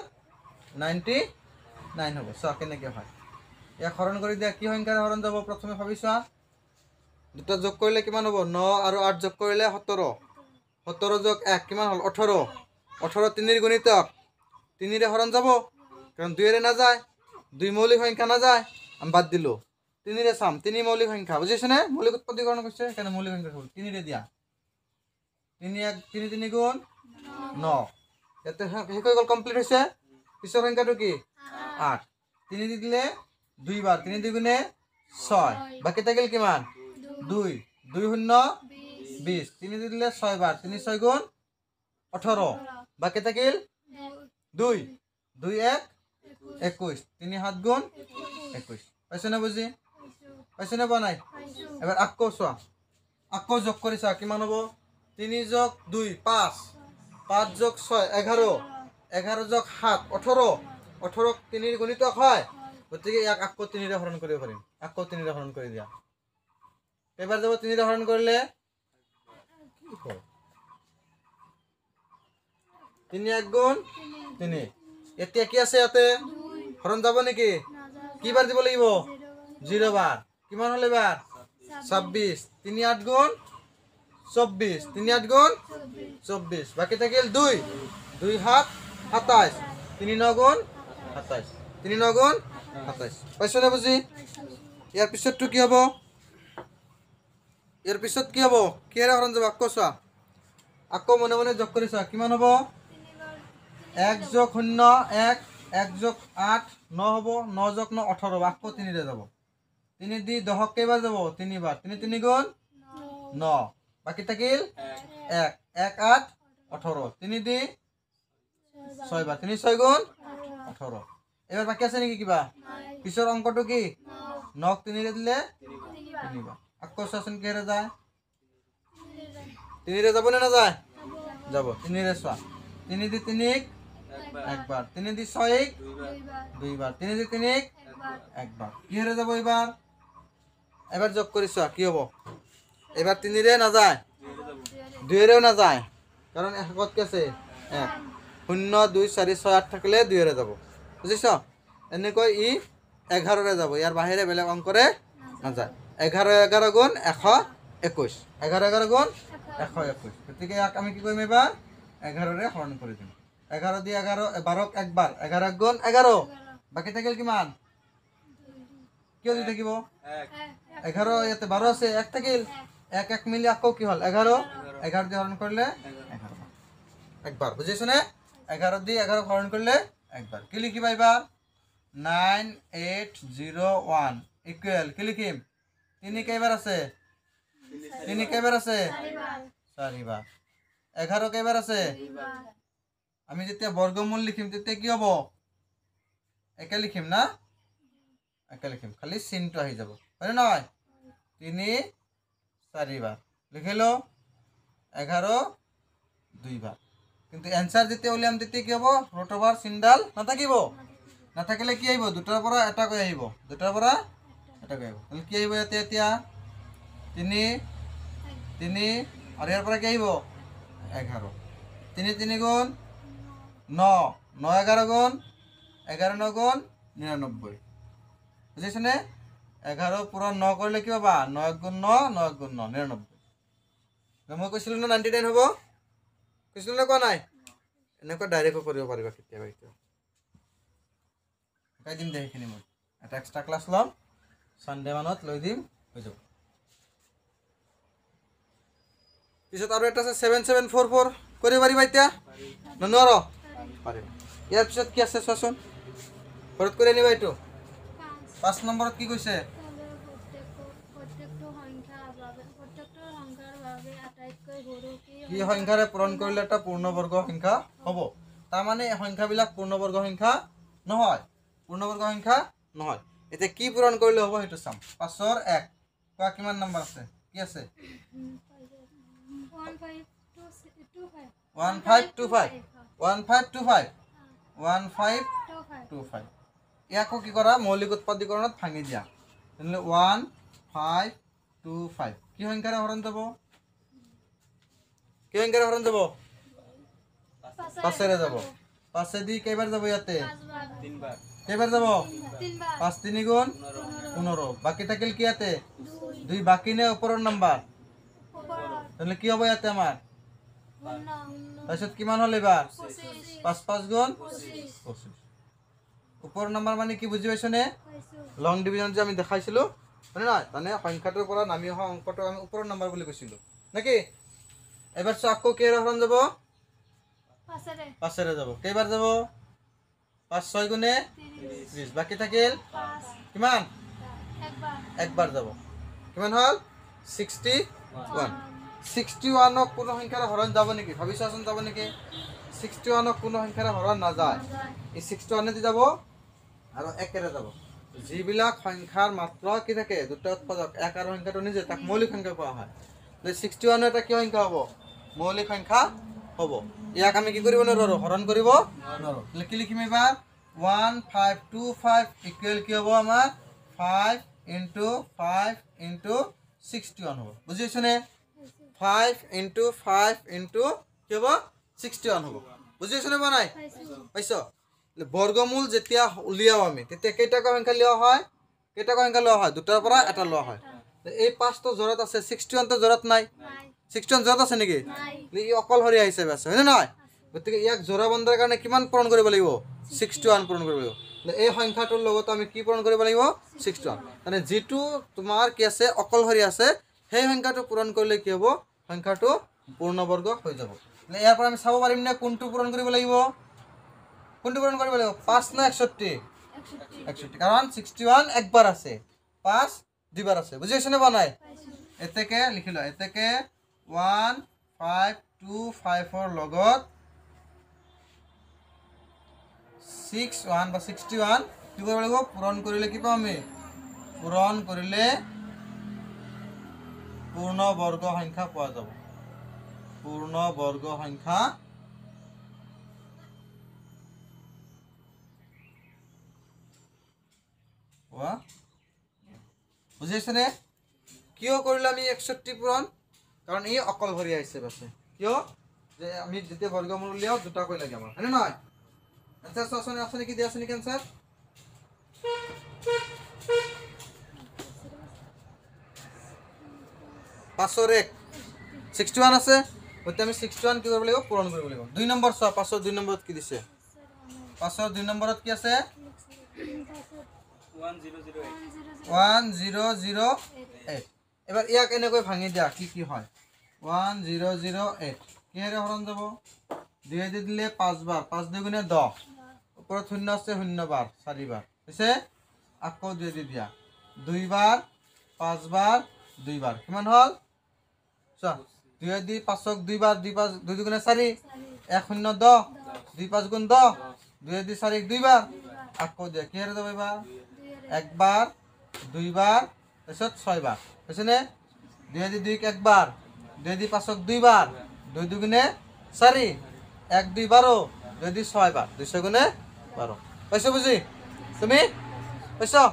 99 হ'ব চোৱা কেনেকৈ হয় ইয়াক হৰণ কৰি দিয়া কি সংখ্যাৰ হৰণ যাব প্ৰথমে ভাবিছোৱা দুটা যোগ কৰিলে কিমান হ'ব 9 আৰু 8 যোগ কৰিলে 17 17 যোগ 1 কিমান হ'ল 18 18 3 গুণিতক 3 ৰে হৰণ যাব কারণ 2 রে না যায় 2 মৌলিক সংখ্যা না যায় আমি বাদ দিলো 3 রে সাম 3 মৌলিক সংখ্যা বুঝিছ না মৌলিক উৎপত্তিকরণ করছে কেন মৌলিক সংখ্যা 3 রে দিয়া 3 1 3 3 গুণ 9 এতে হে কই গল কমপ্লিট হইছে পিছৰ সংখ্যাটো কি 8 3 দি দিলে 2 বার 3 2 গুণে 6 বাকি থাকিল কিমান 2 2 শূন্য 20 3 দি দিলে 6 বার 3 6 গুণ 18 বাকি থাকিল 2 2 1 21 3 7 গুণ 21 পাইছ না বুঝি পাইছ না বনাই এবার আকো চোৱা আকো যোগ কৰি চোৱা কিমান হ'ব 3 যোগ 2 5 5 যোগ 6 11 11 যোগ 7 18 18 3 গুণিতক হয় গতিকে ইয়াক আকো 3 ৰে হৰণ কৰিব পাৰিম আকো 3 ৰে হৰণ কৰি দিয়া এবাৰ যাব 3 ৰে হৰণ কৰিলে 3 1 গুণ 3 এতিয়া কি আছে ইয়াতে হৰণ যাব নেকি কি বাৰ দিব লাগিব 0 বাৰ কিমান হলে বাৰ 26 3 8 গুণ 24 3 8 গুণ 24 বাকি থাকিল 2 2 7 27 3 9 গুণ 27 3 9 গুণ 27 পাইছো না বুজি ইয়াৰ পিছতটো কি হ'ব ইয়াৰ পিছত কি হ'ব কিহেৰে হৰণ যাব আকৌ চোৱা আকৌ মনে মনে যোগ কৰি চোৱা কিমান হ'ব 1 + 0 1 1 + 8 9 হ'ব 9 + 9 18 হ'ব আকৌ 3 ৰে যাব 3 দি 10 কেইবাৰ যাব 3 বাৰ 3 3 গুণ 9 বাকি থাকিল 1 1 8 18 3 দি 6 বাৰ 3 6 গুণ 18 এবাৰ বাকি আছে নেকি কিবা পিছৰ অংকটো কি 9 3 ৰে দিলে 3 বাৰ আকৌ চোৱাচোন কিহেৰে যায় 3 ৰে যাব নে নাযায় যাব 3 ৰে চোৱা 3 দি 3 একবাৰ 3 দি 6 দুইবাৰ 3 দি 3 একবাৰ কিহেৰে যাব এবাৰ এবাৰ যোগ কৰি চোৱা কি হ'ব এবাৰ 3 ৰে নাযায় 2 ৰেও নাযায় কাৰণ একত কি আছে 1 0 2 4 6 8 থাকিলে 2 ৰে যাব বুজিছ এনেকৈ ই 11 ৰে যাব ইয়াৰ বাহিৰে বেলেগ অংকৰে নাযায় 11 11 গুণ 121 11 11 গুণ 121 গতিকে ইয়াক আমি কি কৰিম এবাৰ 11 ৰে হৰণ কৰি দিম 11 দি 11 12 একবাৰ 11 গুণ 11 বাকি থাকিল কিমান কিয় দি থাকিব 11 ইয়াতে 12 আছে 1 থাকিল 1 1 মিলি আকৌ কি হ'ল 11 11 দি হৰণ কৰিলে 11 একবাৰ বুজিছ নে 11 দি 11 হৰণ কৰিলে একবাৰ কি লিখিবা এবাৰ 9801 ইকুৱেল কি লিখিম 3 কেইবাৰ আছে 3 কেইবাৰ আছে 4 বাৰ 11 কেইবাৰ আছে আমি যেতিয়া বৰ্গমূল লিখিম তেতিয়া কি হ'ব একে লিখিম না একে লিখিম খালি চিনটো আহি যাব হয় নহয় 3 4 বাৰ লিখিলো 11 2 বাৰ কিন্তু এনসাৰ যেতিয়া উলিয়াম তেতিয়া কি হ'ব ৰুট ওভাৰ চিনডাল নাথাকিব নাথাকিলে কি আহিব দুটাৰ পৰা এটা কৈ আহিব দুটাৰ পৰা এটা কৈ আহিব তাহলে কি আহিব ইয়াতে এতিয়া 3 3 আৰু ইয়াৰ পৰা কি আহিব 11 3 3 গুণ 9 9 11 গুণ 11 9 গুণ 99 বুঝিছ নে 11 পুরা 9 করলে কি পাবা 9 গুণ 9 9 গুণ 9 99 মই কৈছিলো না 99 হ'ব কৈছিলো না কোৱা নাই এনেকৈ ডাইৰেক্ট কৰিব পাৰিবা কেতিয়াবা কেতিয়াবা কাই দিম দে এইখিনি মই এটা এক্সট্ৰা ক্লাছ লম সানডে মানত লৈ দিম হৈ যাব পিছত আৰু এটা আছে 7744 কৰিব পাৰিবা এতিয়া ননৰ পাৰিবা ইয়াৰ পিছত কি আছে চোৱাচোন ঘৰত কৰি আনিবা এইটো 5 নম্বৰত কি কৈছে কি সংখ্যাৰে পূৰণ কৰিলে এটা পূৰ্ণবৰ্গ সংখ্যা হ'ব তাৰ মানে এই সংখ্যাবিলাক পূৰ্ণবৰ্গ সংখ্যা নহয় পূৰ্ণবৰ্গ সংখ্যা নহয় এতিয়া কি পূৰণ কৰিলে হ'ব হেতু চাম 5 ৰ 1 কোৱা কিমান নম্বৰ আছে কি আছে 1525 ইয়াকো কি কৰা মৌলিক উৎপাদীকৰণত ভাঙি দিয়া তেনে 1525 কি সংখ্যাৰে হৰণ যাব কি সংখ্যাৰে হৰণ যাব 5 ৰে যাব 5 দি কেইবাৰ যাব ইয়াতে 3 বাৰ কেইবাৰ যাব 5 3 গুণ 15 বাকি থাকিল কি ইয়াতে 2 বাকি নে ওপৰৰ নাম্বাৰ তাহলে কি হ'ব ইয়াতে আমাৰ তাৰপিছত কিমান হ'ল এবাৰ 5 5 গুণ 25 ওপৰৰ নাম্বাৰ মানে কি বুজি পাইছ নে লং ডিভিজন যে আমি দেখাইছিলো মানে না মানে সংখ্যাটোৰ পৰা নামি অহা অংকটো আমি ওপৰৰ নাম্বাৰ বুলি কৈছিলো নাকি এবাৰ চোৱা আকৌ কেইবাৰ হৰণ যাব 5 ৰে যাব কেইবাৰ যাব 5 6 গুণে 30 বাকি থাকিল কিমান একবাৰ যাব কিমান হ'ল 61 61 ক কোনো সংখ্যাৰে হৰণ যাব নেকি ভাবিছাচোন যাব নেকি 61 ক কোনো সংখ্যাৰে হৰণ নাযায় এই 61 দি যাব আৰু 1 ৰে যাব যিবিলাক সংখ্যাৰ মাত্ৰ কি থাকে দুটা উৎপাদক এক আৰু সংখ্যাটো নিজে তাক মৌলিক সংখ্যা কোৱা হয় 61 এটা কি সংখ্যা হ'ব মৌলিক সংখ্যা হ'ব ইয়াক আমি কি কৰিব নোৱাৰো হৰণ কৰিব নোৱাৰো লিখি লিখিম এবাৰ 1525 ইকুৱেল কি হ'ব আমাৰ 5 * 5 * 61 হ'ব বুজিছনে 5 * 5 * কি হ'ব 61 হ'ব বুজি পাইছ নে নাই পাইছ বৰ্গমূল যেতিয়া উলিয়াও আমি তেতিয়া কেইটাকৈ সংখ্যা লোৱা হয় কেইটাকৈ সংখ্যা লোৱা হয় দুটাৰ পৰা এটা লোৱা হয় এই 5টো জোৰত আছে 61 টো জোৰত নাই 61 জোৰত আছে নেকি ই অকলহৰীয়া হিচাপে আছে হয় নে নহয় গতিকে ইয়াক জোৰা বন্ধৰ কাৰণে কিমান পূৰণ কৰিব লাগিব 61 পূৰণ কৰিব লাগিব এই সংখ্যাটোৰ লগত আমি কি পূৰণ কৰিব লাগিব 61 মানে যেটো তোমাৰ কি আছে অকলহৰীয়া আছে সেই সংখ্যাটো পূৰণ কৰিলে কি হ'ব সংখ্যাটো পূৰ্ণবৰ্গ হৈ যাব ইয়াৰ পৰা আমি চাব পাৰিম নে কোনটো পূৰণ কৰিব লাগিব কোনটো পূৰণ কৰিব লাগিব 5 না 61 61 কাৰণ 61 একবাৰ আছে 5 দুইবাৰ আছে বুজি পাইছ নে বনাই এতেকে লিখি ল এতেকে 1525 লগত 61 বা 61 কি কৰিব লাগিব পূৰণ কৰিলে কি পাম আমি পূৰণ কৰিলে পূৰ্ণবৰ্গ সংখ্যা পোৱা যাব পূৰ্ণবৰ্গ সংখ্যা বুজিছেনে কিয় কৰিলে আমি 61 পূৰণ কাৰণ ই অকলহৰীয়া হিচাপে আছে কিয় যে আমি যেতিয়া বৰ্গমূল উলিয়াও দুটাকৈ লাগে আমাৰ হয়নে নহয় আনসাৰ সসনে আছে নেকি দিয়া আছে নেকি আনসাৰ 501 61 আছে ওতে আমি 61 কি কৰিব লাগিব পূৰণ কৰিব লাগিব 2 নম্বৰ চ 502 নম্বৰত কি দিছে 502 নম্বৰত কি আছে 1008 এবাৰ ইয়াক এনেকৈ ভাঙি দিয়া কি কি হয় 1008 কিহেৰে হৰণ যাব 2 দি দিলে 5 বাৰ 5 2 গুণে 10 ওপৰত শূন্য আছে শূন্য বাৰ 4 বাৰ হৈছে আকৌ 2 দি দিয়া 2 বাৰ 5 বাৰ 2 বাৰ কিমান হল চা 2 দি 5ক 2 বাৰ 2 5 2 গুণে 4 1 0 10 2 5 গুণ 10 2 দি 4 2 বাৰ আকৌ দিয়া কিহেৰে যাব এবাৰ একবাৰ দুইবাৰ তাৰপিছত 6 বাৰ হৈছে নে 2 দি 2 এক বাৰ 2 দি 5ক 2 বাৰ 2 2 গুণে 4 1 2 12 2 দি 6 বাৰ 2 গুণে 12 পাইছো বুজি তুমি পাইছো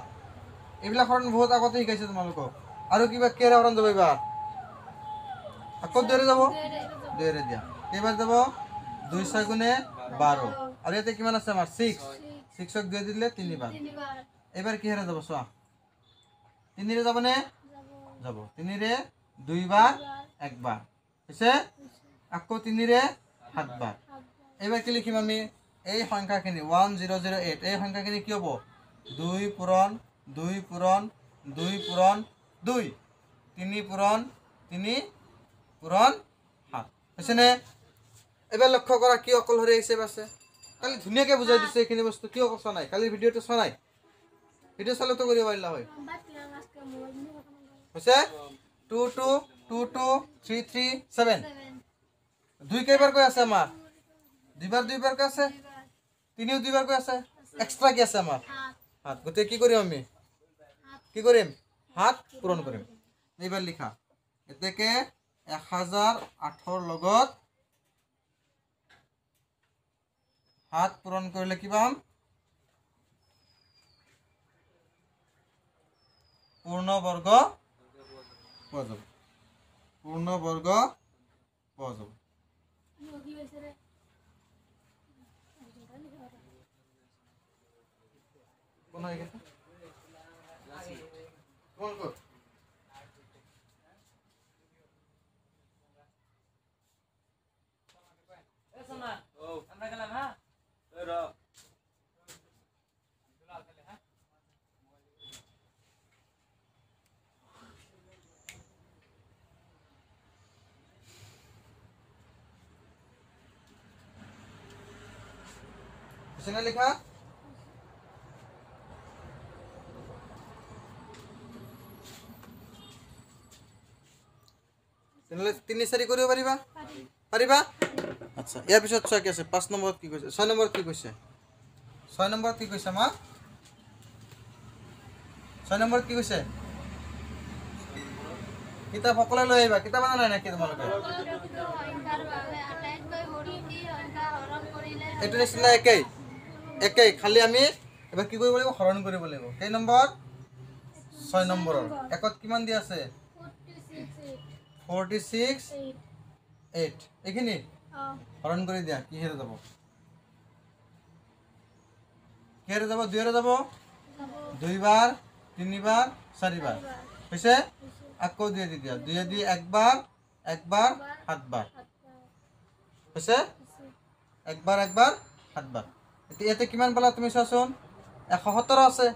এইবিলাক হৰণ বহুত আগতে শিকাইছে তোমালোকক আৰু কিবা কেৰে হৰণ যাব এবাৰ আকৌ 2 ৰে যাব 2 ৰে দিয়া কেইবাৰ যাব 2 6 গুণে 12 আৰু ইয়াতে কিমান আছে আমাৰ 6 6ক 2 দিলে 3 বাৰ এবাৰ কি হেৰে যাব চোৱা 3 ৰে যাব নে যাব 3 ৰে 2 বাৰ একবাৰ হৈছে আকৌ 3 ৰে 7 বাৰ এবাৰ কি লিখিম আমি এই সংখ্যাখিনি 1008 এই সংখ্যাখিনি কি হ'ব 2 পূৰণ 2 পূৰণ 2 পূৰণ 2 3 পূৰণ 3 পূৰণ 7 হৈছে নে এবাৰ লক্ষ্য কৰা কি অকলহৰীয়া হিচাপে আছে কালি ধুনীয়াকৈ বুজাই দিছে এইখিনি বস্তু কিয় কথা নাই কালি ভিডিঅ'টো চোৱা নাই ভিডিঅ' চালে তো কৰিব পাৰিলা হয় হৈছে 2 2 2 2 3 3 7 দুই কেইবাৰ কৈ আছে আমাৰ দুইবাৰ কৈ আছে তিনিও দুইবাৰ কৈ আছে এক্সট্ৰা কি আছে আমাৰ হাত গতে কি কৰিম আমি কি কৰিম হাত পূৰণ কৰিম এইবাৰ লিখা এতেকে 1008 লগত হাত পূৰণ কৰিলে কি পাম পূৰ্ণবৰ্গ পোৱা যাব পূৰ্ণবৰ্গ পোৱা যাব কোন হৈ গেছে কোন কোন এসনা ও আমৰা গেলাম হ্যাঁ ৰ किसने लिखा তিনি চাৰি কৰিব পাৰিবা পাৰিবা আচ্ছা ইয়াৰ পিছত ছয় কি আছে 5 নম্বৰত কি কৈছে 6 নম্বৰত কি কৈছে 6 নম্বৰত কি কৈছে মা 6 নম্বৰত কি কৈছে কিতাপ সকলে লৈ আহিবা কিতাপ আনা নাই নেকি তোমালোকে এটো নিচিনা একেই খালি আমি এবাৰ কি কৰিব লাগিব হৰণ কৰিব লাগিব কেই নম্বৰ 6 নম্বৰৰ একত কিমান দি আছে 46 8 এইখিনি হৰণ কৰি দিয়া কিহেৰে যাব কিহেৰে যাব 2 ৰে যাব 2 বাৰ 3 বাৰ 4 বাৰ হৈছে আকৌ 2 দি দিয়া 2 দি একবাৰ 7 বাৰ হৈছে একবাৰ 7 বাৰ ইয়াতে কিমান পালা তুমি চোৱাচোন 117 আছে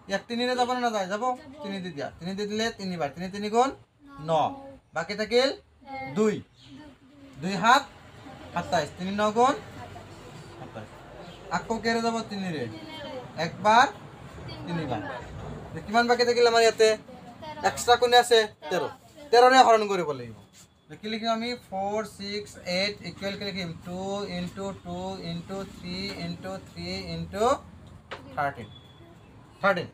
ইয়াক 3 ৰে যাব না নাযায় যাব 3 দি দিয়া 3 দি দিলে 3 বাৰ 3 3 গুণ 9 বাকি থাকিল 2 2 7 27 3 9 গুণ 27 আকৌ কেৰে যাব 3 ৰে একবাৰ 3 বাৰ কিমান বাকি থাকিল আমাৰ ইয়াতে এক্সট্ৰা কোনে আছে 13 ৰে হৰণ কৰিব লাগিব কি লিখিম আমি 4 6 8 ইকুৱেল কি লিখিম 2 * 2 * 3 * 3 * 13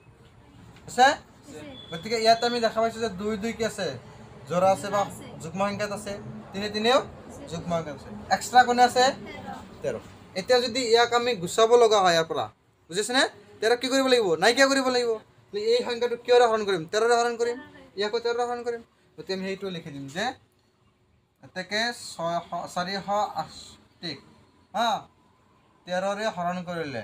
আছে গতিকে ইয়াত আমি দেখা পাইছো যে 2 2 কি আছে জোড়া আছে বা যুগ্ম সংখ্যাত আছে 3 3 ও যুগ্ম সংখ্যাত আছে এক্সট্ৰা কোনে আছে 13 এতিয়া যদি ইয়াক আমি গুছাব লগা হয় ইয়াৰ পৰা বুজিছনে 13 কি কৰিব লাগিব নাইকিয়া কৰিব লাগিব এই সংখ্যাটো কিয়ৰে হৰণ কৰিম 13 ৰে হৰণ কৰিম ইয়াকো 13 ৰে হৰণ কৰিম গতিকে আমি এইটো লিখি দিম যে এতেকে 480 হা 13 ৰে হৰণ কৰিলে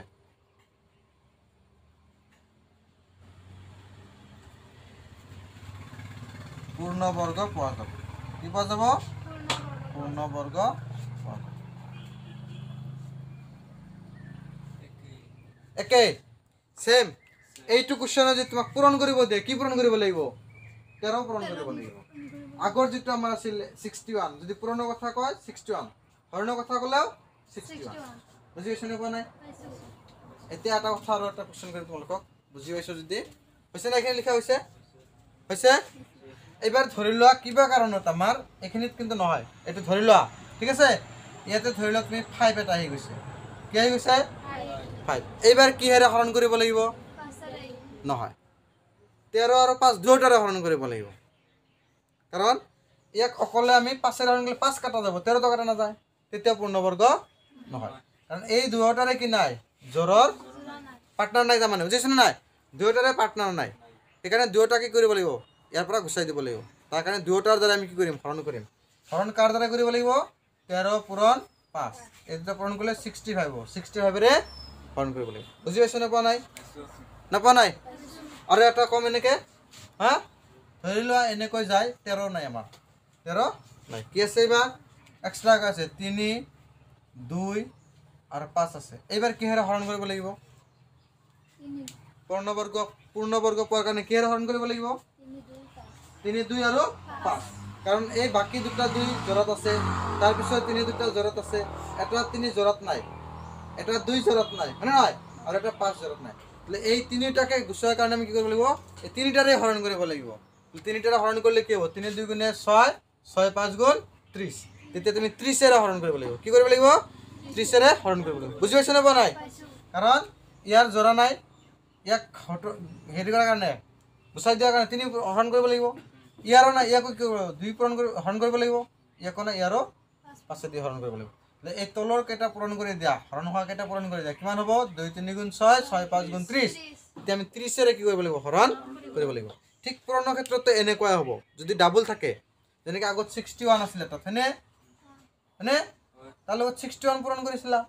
পূৰ্ণবৰ্গ পোৱা যাব কি পোৱা যাব পূৰ্ণবৰ্গ পোৱা যাব একে সেম এইটো কোশ্চন যে তোমাক পূৰণ কৰিব দে কি পূৰণ কৰিব লাগিব 13 পূৰণ কৰিব লাগিব আগৰ যেটো আমাৰ আছিল 61 যদি পূৰণৰ কথা কয় 61 হৰণৰ কথা কলেও 61 বুজি পাইছনে কোৱা নাই এতিয়া এটা কথা আৰু এটা কোশ্চন কৰি তোমালোকক বুজি পাইছো যদি হৈছে না এখানে লিখা হৈছে এবাৰ ধৰি লোৱা কিবা কাৰণত আমাৰ এখিনিত কিন্তু নহয় এটো ধৰি লোৱা ঠিক আছে ইয়াতে ধৰি লোৱা তুমি 5 এটা আহি গৈছে কি আহি গৈছে 5 এবাৰ কিহেৰে হৰণ কৰিব লাগিব 5 নহয় 13 আৰু 5 দুটাৰে হৰণ কৰিব লাগিব কাৰণ ইয়াক অকলে আমি 5 ৰে হৰণ কৰিলে 5 কাটা যাব 13 কাটা নাযায় তেতিয়া পূৰ্ণবৰ্গ নহয় কাৰণ এই দুটাৰে কি নাই জোৰৰ পাৰ্টনাৰ নাই জামানে বুজিছনে নাই দুটাৰে পাৰ্টনাৰ নাই সেইকাৰণে দুটা কি কৰিব লাগিব ইয়াৰ পৰা গুছাই দিব লাগিব তাৰ কাৰণে দুটাৰ দ্বাৰা আমি কি কৰিম হৰণ কৰিম হৰণ কাৰ দ্বাৰা কৰিব লাগিব 13 পূৰণ 5 এটা পূৰণ কৰিলে 65 ৰে হৰণ কৰিব লাগিব বুজি পাইছনে পোৱা নাই না পোৱা নাই আৰু এটা কম এনেকে হা ধৰি লোৱা এনেকৈ যায় 13 নাই আমাৰ 13 নাই কি আছে এবাৰ এক্সট্ৰা আছে 3 2 আৰু 5 আছে এবাৰ কিহেৰে হৰণ কৰিব লাগিব পূৰ্ণবৰ্গ পোৱাৰ কাৰণে কিহেৰে হৰণ কৰিব লাগিব 3 2 আৰু 5 কাৰণ এই বাকি দুটা 2 জোড়াত আছে তাৰ পিছত 3 দুটা জোড়াত আছে এটা 3 জোড়াত নাই এটা 2 জোড়াত নাই হয়নে নাই আৰু এটা 5 জোড়াত নাই তাহলে এই তিনিটাকে গুছাৰ কাৰণে আমি কি কৰিব লাগিব এই তিনিটাৰে হৰণ কৰিব লাগিব তিনিটাৰে হৰণ কৰিলে কি হ'ব 3 2 গুণে 6 6 5 গুণ 30 তেতিয়া তুমি 30 ৰে হৰণ কৰিব লাগিব কি কৰিব লাগিব 30 ৰে হৰণ কৰিব লাগিব বুজি পাইছনে বা নাই কাৰণ ইয়াৰ জোড়া নাই ইয়াক হেৰি কৰাৰ কাৰণে গুছাই দিয়াৰ কাৰণে 3 হৰণ কৰিব লাগিব ইয়াৰো নাই ইয়াকো কি কৰিব 2 পূৰণ কৰি হৰণ কৰিব লাগিব ইয়াকো নাই ইয়াৰো 5 দি হৰণ কৰিব লাগিব এই তলৰ কেইটা পূৰণ কৰি দিয়া হৰণ হোৱা কেইটা পূৰণ কৰি দিয়া কিমান হ'ব 2 3 গুণ 6 6 5 গুণ 30 এতিয়া আমি 30 ৰে কি কৰিব লাগিব হৰণ কৰিব লাগিব ঠিক পূৰণৰ ক্ষেত্ৰতে এনেকুৱাই হ'ব যদি ডাবল থাকে যেনেকৈ আগত 61 আছিল এটা হয়নে হয়নে তাৰ লগত 61 পূৰণ কৰিছিলা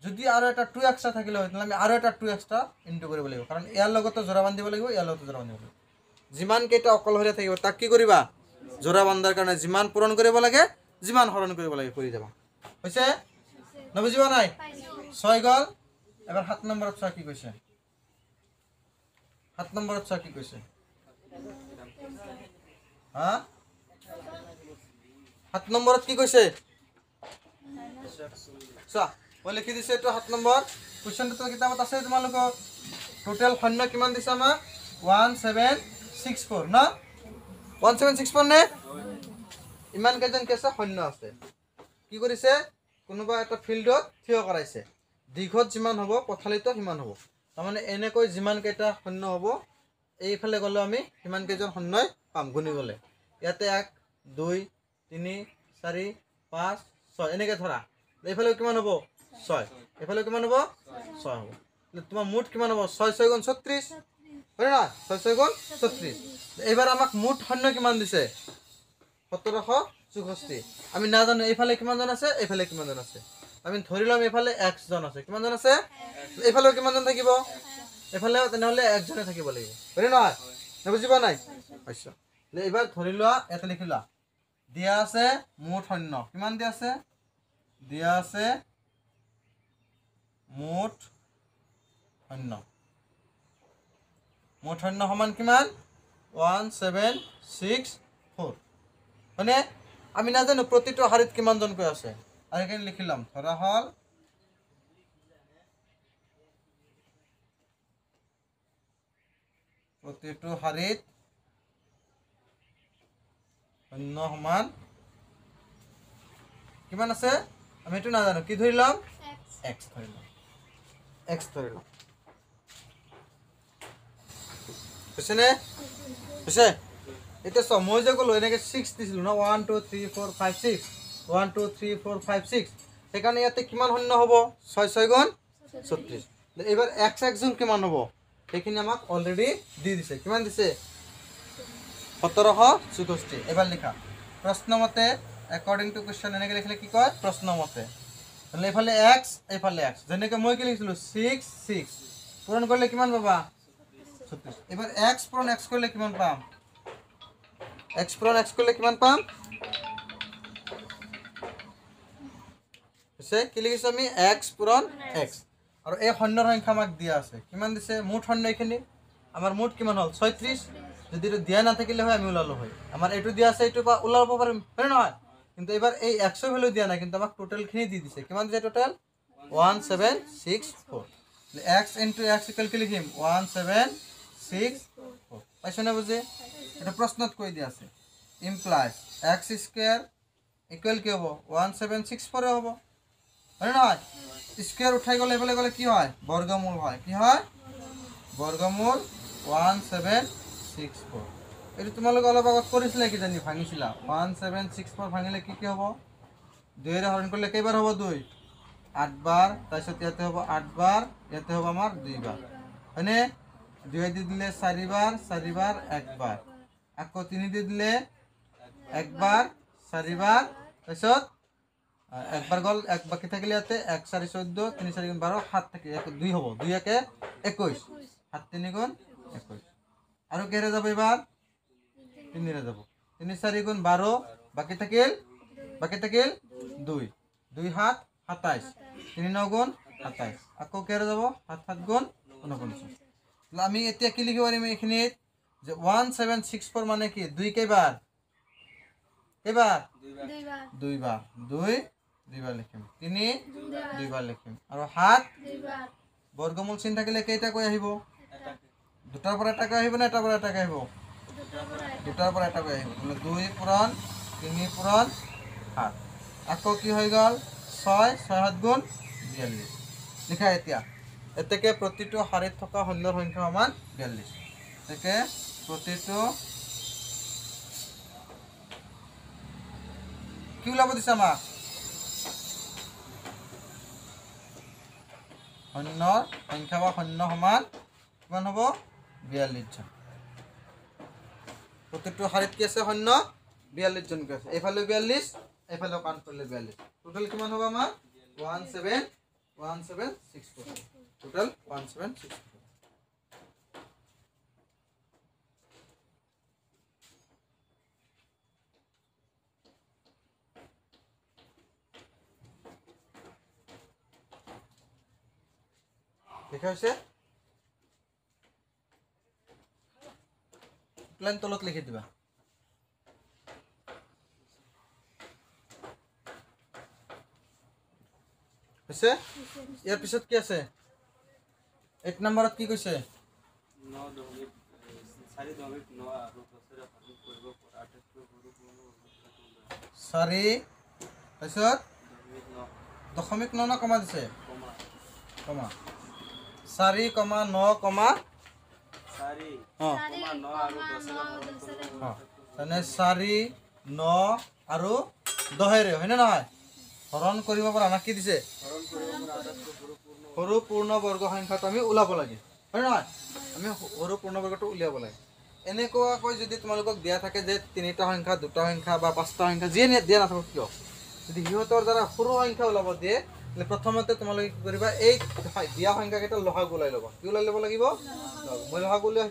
যদি আৰু এটা 2 এক্সট্ৰা থাকিলে হয় তাহলে আমি আৰু এটা 2 এক্সট্ৰা ইনটু কৰিব লাগিব কাৰণ ইয়াৰ লগতে জোড়া বান্ধিব লাগিব ইয়াৰ লগতে জোড়া বান্ধিব লাগিব যিমান কেইটা অকলহৰীয়া থাকিব তাক কি কৰিবা জোড়া বান্ধাৰ কাৰণে যিমান পূৰণ কৰিব লাগে যিমান হৰণ কৰিব লাগে কৰি যাবা হৈছে নবুজিবা নাই 6 গল এবাৰ 7 নম্বৰত চোৱা কি কৈছে 7 নম্বৰত চোৱা কি কৈছে হা 7 নম্বৰত কি কৈছে চোৱা মই লিখি দিছে এইটো 7 নম্বৰ কোৱেশ্চনটো কিতাপত আছে তোমালোকৰ টোটাল শূন্য কিমান দিছে আমাক 1764 না 1764 নে ইমান কেজন কেছে শূন্য আছে কি কৰিছে কোনোবা এটা ফিল্ডত থিয় কৰাইছে দীঘত যিমান হ'ব পথালিত সিমান হ'ব তাৰমানে এনেকৈ যিমান কেইটা শূন্য হ'ব এইফালে গলে আমি সিমান কেজন শূন্যই পাম গুনি গলে ইয়াতে 1 2 3 4 5 6 এনেকৈ ধৰা এইফালে কিমান হ'ব 6 এইফালে কিমান হ'ব 6 হ'ব তোমাৰ মুঠ কিমান হ'ব 6 6 গুণ 36 হয় না 6 6 গুণ 36 এবাৰ আমাক মুঠ শূন্য কিমান দিছে 1764 64 আমি নাজানো এইফালে কিমানজন আছে এইফালে কিমানজন আছে আমি ধৰি লম এইফালে x জন আছে কিমানজন আছে এইফালেও কিমানজন থাকিব এইফালেও তেনেহলে একজনে থাকিব লাগিব হয়নে নহয় বুজিবা নাই আচ্ছা এবাৰ ধৰি লোৱা এটা লিখিলা দিয়া আছে মুঠ শূন্য কিমান দিয়া আছে মুঠ শূন্য সমান কিমান 1764 মানে আমি নাজানো প্ৰতিটো হাৰিত কিমানজন কৈ আছে আৰু এখানে লিখিলাম ধৰা হল প্ৰতিটো হাৰিত শূন্য সমান কিমান আছে আমি এটো নাজানো কি ধৰিলাম x ধৰিলাম বুঝছেনে বুঝছে এটা সময় যে গলো এনেকে 6 দিছিল না 1 2 3 4 5 6 1 2 3 4 5 6 সেখানে ইয়াতে কিমান শূন্য হ'ব 6 6 গুণ 36 এবাৰ x গুণ কিমান হ'ব সেইখিনি আমাক অলৰেডি দি দিছে কিমান দিছে 1764 এবাৰ লিখা প্ৰশ্ন মতে অ্যাকৰ্ডিং টু কোশ্চেন এনেকে লিখলে কি কয় প্ৰশ্ন মতে তাহলে এফালে x এফালে x যেনেকে মই কি লিখিছিলো 6 6 পূরণ করলে কিমান পাবা 36 এবার x পূরণ x করলে কিমান পাম x পূরণ x করলে কিমান পাম সে কি লিখিছো আমি x পূরণ x আর এই শূন্যৰ সংখ্যা আমাক দিয়া আছে কিমান দিছে মুঠ শূন্য এখানে আমার মুঠ কিমান হল 36 যদি এটা দিয়া না থাকিলে হয় আমি উলালো হয় আমার এটু দিয়া আছে এটু উলাব পারিম হয় না কিন্তু এবার এই 100 ভ্যালু দিয়া না কিন্তু আমাক টোটাল খিনি দি দিছে কিমান দিছে total 1764 x into x equal কি লিখিম 1764 পাইছো না বুঝে এটা প্রশ্নত কই দিয়া আছে ইমপ্লাইজ x স্কয়ার ইকুয়াল কি হবে 1764 হবে হয় না স্কয়ার উঠাই গলে বলে গলে কি হয় বর্গমূল হয় কি হয় বর্গমূল 1764 এটা তোমালোক অলপ আগত কৰিছিলা কি জানি ভাঙিছিলা 1764 ভাঙিলে কি কি হ'ব 2 এর হরণ করলে কয়বার হ'ব 2 8 বার তারপর ইয়াতে হ'ব 8 বার ইয়াতে হ'ব আমার 2 বার মানে 2 দি দিলে 4 বার 4 বার 1 বার আকো 3 দি দিলে 1 বার 4 বার তারপর একবার গল এক বাকি থাকলে ইয়াতে 1 4 14 3 4 12 7 থেকে 2 হ'ব 2 একে 21 7 3 গুণ 21 আৰু কেরে যাব এবার 3 রে যাব 3 4 গুণ 12 বাকি থাকিল 2 2 হাত 27 3 9 গুণ 27 আকো কেরে যাব 7 7 গুণ 49 তাহলে আমি এতিয়া কি লিখিব পাৰিম এখিনিত যে 1764 মানে কি 2 কেইবাৰ কেইবাৰ 2 বাৰ 2 বাৰ লিখিম 3 2 বাৰ লিখিম আৰু 7 2 বাৰ বৰ্গমূল চিন থাকিলে কেইটা কই আহিব দুটাৰ পৰা এটা আহিব না এটাৰ পৰা এটা আহিব দুটাৰ পৰা এটা আহিব মানে 2 পূরণ 3 পূরণ 7 আকৌ কি হৈ গল 6 6 7 গুণ 42 লিখা এতিয়া এতেকে প্ৰতিটো হাৰিত থকা শূন্যৰ সংখ্যা সমান 42 এতেকে প্ৰতিটো কি ওলাব দিছে আমাক শূন্যৰ সংখ্যা বা শূন্য সমান কিমান হ'ব 42 জন প্রত্যেকটো হারিত কি আছে শূন্য 42 জন কি আছে এফালে 42 এফালে কাউন্ট করলে 42 টোটাল কিমান হবে আমার 1764 টোটাল 1764 দেখা হইছে প্ল্যান তলত লিখে দিবা হইছে ইয়ার পিছত কি আছে 1 নম্বৰত কি কৈছে 9 দশমিক 4 দশমিক 9 আৰু 10 ৰ ভাগ কৰিব পৰা আটাইতকৈ সৰু পূৰ্ণ 4 পিছত দশমিক 9 কমা দিছে কমা 4, 9, 4, 9 আৰু 10 4, 9 আৰু 10 হয় না নহয় হৰণ কৰিব পৰা আমাক কি দিছে সৰু পূৰ্ণ বৰ্গ সংখ্যাটো আমি উলাব লাগে হয় না আমি সৰু পূৰ্ণ বৰ্গটো উলিয়াব লাগে এনেকুৱাকৈ যদি তোমালোকক দিয়া থাকে যে 3টা সংখ্যা 2টা সংখ্যা বা 5টা সংখ্যা যিয়ে দিয়া নাথাকক কিয়, যদি সিহঁতৰ দ্বাৰা সৰু সংখ্যা ওলাব দিয়ে তাহলে প্ৰথমতে তোমালোকে কি কৰিবা এই দিয়া সংখ্যাকেইটা লসাগু ওলাই ল'বা। কি ওলাই ল'ব লাগিব? মই লসাগু উলিয়াই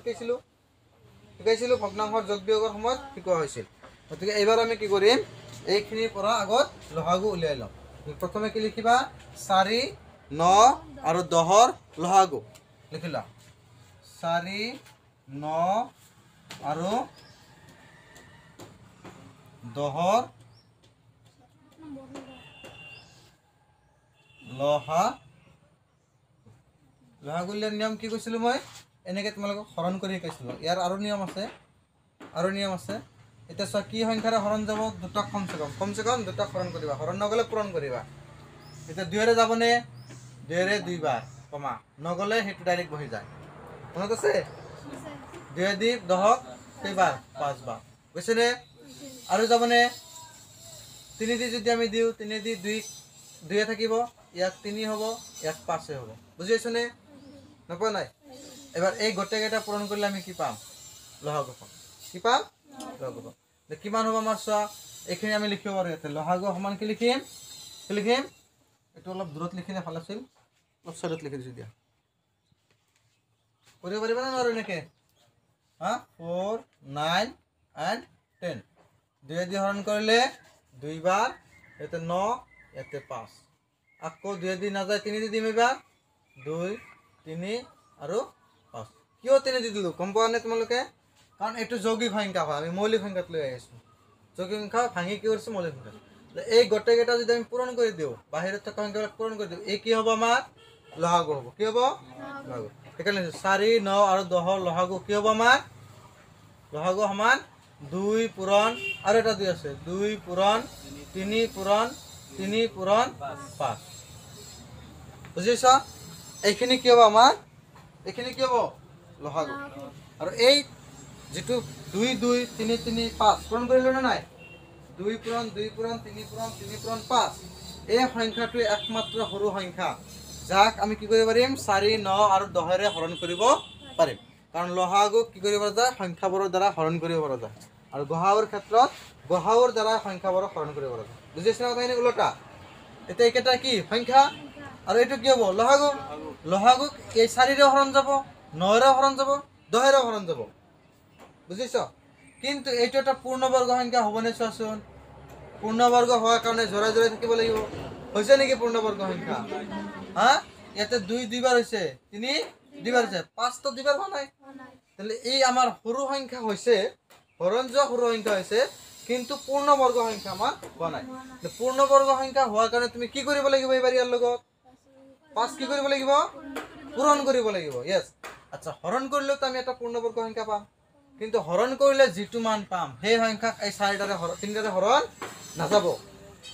শিকাইছিলো ভগ্নাংশৰ যোগ বিয়োগৰ সময়ত শিকোৱা হৈছিল। গতিকে এইবাৰ আমি কি কৰিম, এইখিনিৰ পৰা আগত লসাগু উলিয়াই ল'ম। প্ৰথমে কি লিখিবা 4 9 আৰু 10ৰ লসাগু লিখিলা 4 9 আৰু 10ৰ লসাগু উলিয়াৰ নিয়ম কি কৈছিলো মই, এনেকৈ তোমালোকক হৰণ কৰি শিকাইছিলো। ইয়াৰ আৰু নিয়ম আছে। এতিয়া চোৱা কি সংখ্যাৰে হৰণ যাব, দুটাক কমচে কম দুটাক হৰণ কৰিবা, হৰণ নগ'লে পূৰণ কৰিবা। এতিয়া 2ৰে যাবনে, 2ৰে 2বাৰ কমা নগ'লে সেইটো ডাইৰেক্ট বহি যায়। মনত আছে? 2 দি 10ক কেইবাৰ 5বাৰ গৈছেনে? আৰু যাবনে 3 দি যদি আমি দিওঁ 3 দি 2 থাকিব, ইয়াত 3 হ'ব, ইয়াত 5 হ'ব। বুজি পাইছনে? নপোৱা নাই? এবাৰ এই গোটেইকেইটা পূৰণ কৰিলে আমি কি পাম? লসাগু পাম। কি পাম? লসাগু পাম। কিমান হ'ব আমাৰ চোৱা, এইখিনি আমি লিখিব পাৰোঁ। ইয়াতে লসাগু সমান কি লিখিম? এইটো অলপ দূৰত লিখিলে ভাল আছিল, অলপ চাইডত লিখি দিছোঁ দিয়া। কৰিব পাৰিবা নে নোৱাৰো এনেকৈ? 4 9 and 10 2 দি হৰণ কৰিলে 2বাৰ, ইয়াতে 9, ইয়াতে 5, আকৌ 2 দি নাযায় 3 দি দিম এইবাৰ 2 3 আৰু 5। কিয় 3 দি দিলোঁ গম পোৱা নে তোমালোকে? কাৰণ এইটো যৌগিক সংখ্যা হয়, আমি মৌলিক সংখ্যাত লৈ আহিছোঁ। যৌগিক সংখ্যা ভাঙি কি কৰিছোঁ? মৌলিক সংখ্যা। এই গোটেইকেইটা যদি আমি পূৰণ কৰি দিওঁ, বাহিৰত থকা সংখ্যাবিলাক পূৰণ কৰি দিওঁ, এই কি হ'ব? আমাৰ লসাগু হ'ব। কি হ'ব? লসাগু। সেইকাৰণে 4 9 আৰু 10ৰ লসাগু কি হ'ব? আমাৰ লসাগু সমান 2 পূৰণ আৰু এটা 2 আছে, 2 পূৰণ 3 পূৰণ 3 পূৰণ 5। বুজিছ? এইখিনি কি হ'ব? আমাৰ এইখিনি কি হ'ব? লসাগু। আৰু এই যেটো 2 2 3 3 5 পূৰণ কৰিলো না নাই? 2 পূৰণ 2 পূৰণ 3 পূৰণ 3 পূৰণ 5। এই সংখ্যাটো একমাত্ৰ সৰু সংখ্যা যাক আমি কি কৰিব পাৰিম? 4 9 আৰু 10ৰে হৰণ কৰিব পাৰিম। কাৰণ লসাগুক কি কৰিব পৰা যায়? সংখ্যাবোৰৰ দ্বাৰা হৰণ কৰিব পৰা যায়। আৰু গসাগুৰ ক্ষেত্ৰত গসাগুৰ দ্বাৰা সংখ্যাবোৰক হৰণ কৰিব পৰা যায়। বুজিছে না কথাখিনি? ওলোটা এতিয়া এইকেইটা কি সংখ্যা আৰু এইটো কি হ'ব? লসাগু। লসাগুক এই 4ৰে হৰণ যাব, 9ৰে হৰণ যাব, 10ৰে হৰণ যাব। বুজিছ? কিন্তু এইটো এটা পূৰ্ণবৰ্গ সংখ্যা হ'বনে? চোৱাচোন, পূৰ্ণবৰ্গ হোৱাৰ কাৰণে জোৰাই জোৰাই থাকিব লাগিব। হৈছে নেকি পূৰ্ণবৰ্গ সংখ্যা? ইয়াতে 2 2বাৰ হৈছে, 3 2বাৰ হৈছে, 5 তো 2বাৰ হোৱা নাই। তাহলে এই আমাৰ সৰু সংখ্যা হৈছে, হৰণ যোৱা সৰু সংখ্যা হৈছে, কিন্তু পূৰ্ণবৰ্গ সংখ্যা আমাৰ হোৱা নাই। পূৰ্ণবৰ্গ সংখ্যা হোৱাৰ কাৰণে তুমি কি কৰিব লাগিব? এইবাৰ ইয়াৰ লগত 5 কি কৰিব লাগিব? পূৰণ কৰিব লাগিব। ইয়েছ। আচ্ছা, হৰণ কৰিলেও আমি এটা পূৰ্ণবৰ্গ সংখ্যা পাম, কিন্তু হৰণ কৰিলে যিটো মান পাম সেই সংখ্যাক এই 3টাৰে হৰণ নাযাব।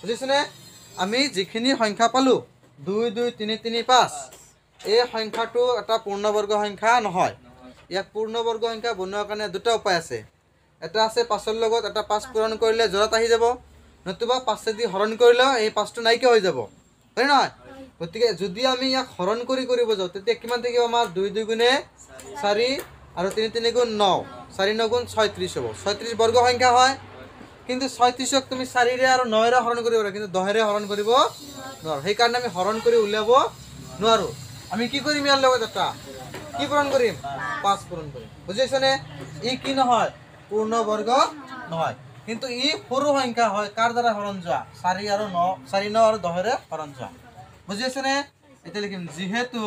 বুজিছেনে? আমি যিখিনি সংখ্যা পালোঁ 2 2 3 3 5, এই সংখ্যাটো এটা পূৰ্ণবৰ্গ সংখ্যা নহয়। ইয়াক পূৰ্ণবৰ্গ সংখ্যা বনোৱাৰ কাৰণে দুটা উপায় আছে। এটা আছে 5ৰ লগত এটা 5 পূৰণ কৰিলে জোৰাত আহি যাব, নতুবা 5 দি হৰণ কৰিলেও এই 5টো নাইকিয়া হৈ যাব, হয় নহয়? গতিকে যদি আমি ইয়াক হৰণ কৰিব যাওঁ তেতিয়া কিমান থাকিব? আমাৰ 2 2 গুণে 4 আৰু 3 3 গুণ 9, 4 9 গুণ 36 হ'ব। 36 বৰ্গ সংখ্যা হয়, কিন্তু 36ক তুমি 4ৰে আৰু 9ৰে হৰণ কৰিব পাৰা, কিন্তু 10ৰে হৰণ কৰিব নোৱাৰো। সেইকাৰণে আমি হৰণ কৰি উলিয়াব নোৱাৰো। আমি কি কৰিম? ইয়াৰ লগত এটা কি পূৰণ কৰিম? 5 পূৰণ কৰিম। বুজিছেনে? ই কি নহয়? পূৰ্ণবৰ্গ নহয়, কিন্তু ই সৰু সংখ্যা হয়। কাৰ দ্বাৰা হৰণ যোৱা? 4 9 আৰু 10ৰে হৰণ যোৱা। বুজিছেনে? এতিয়া লিখিম যিহেতু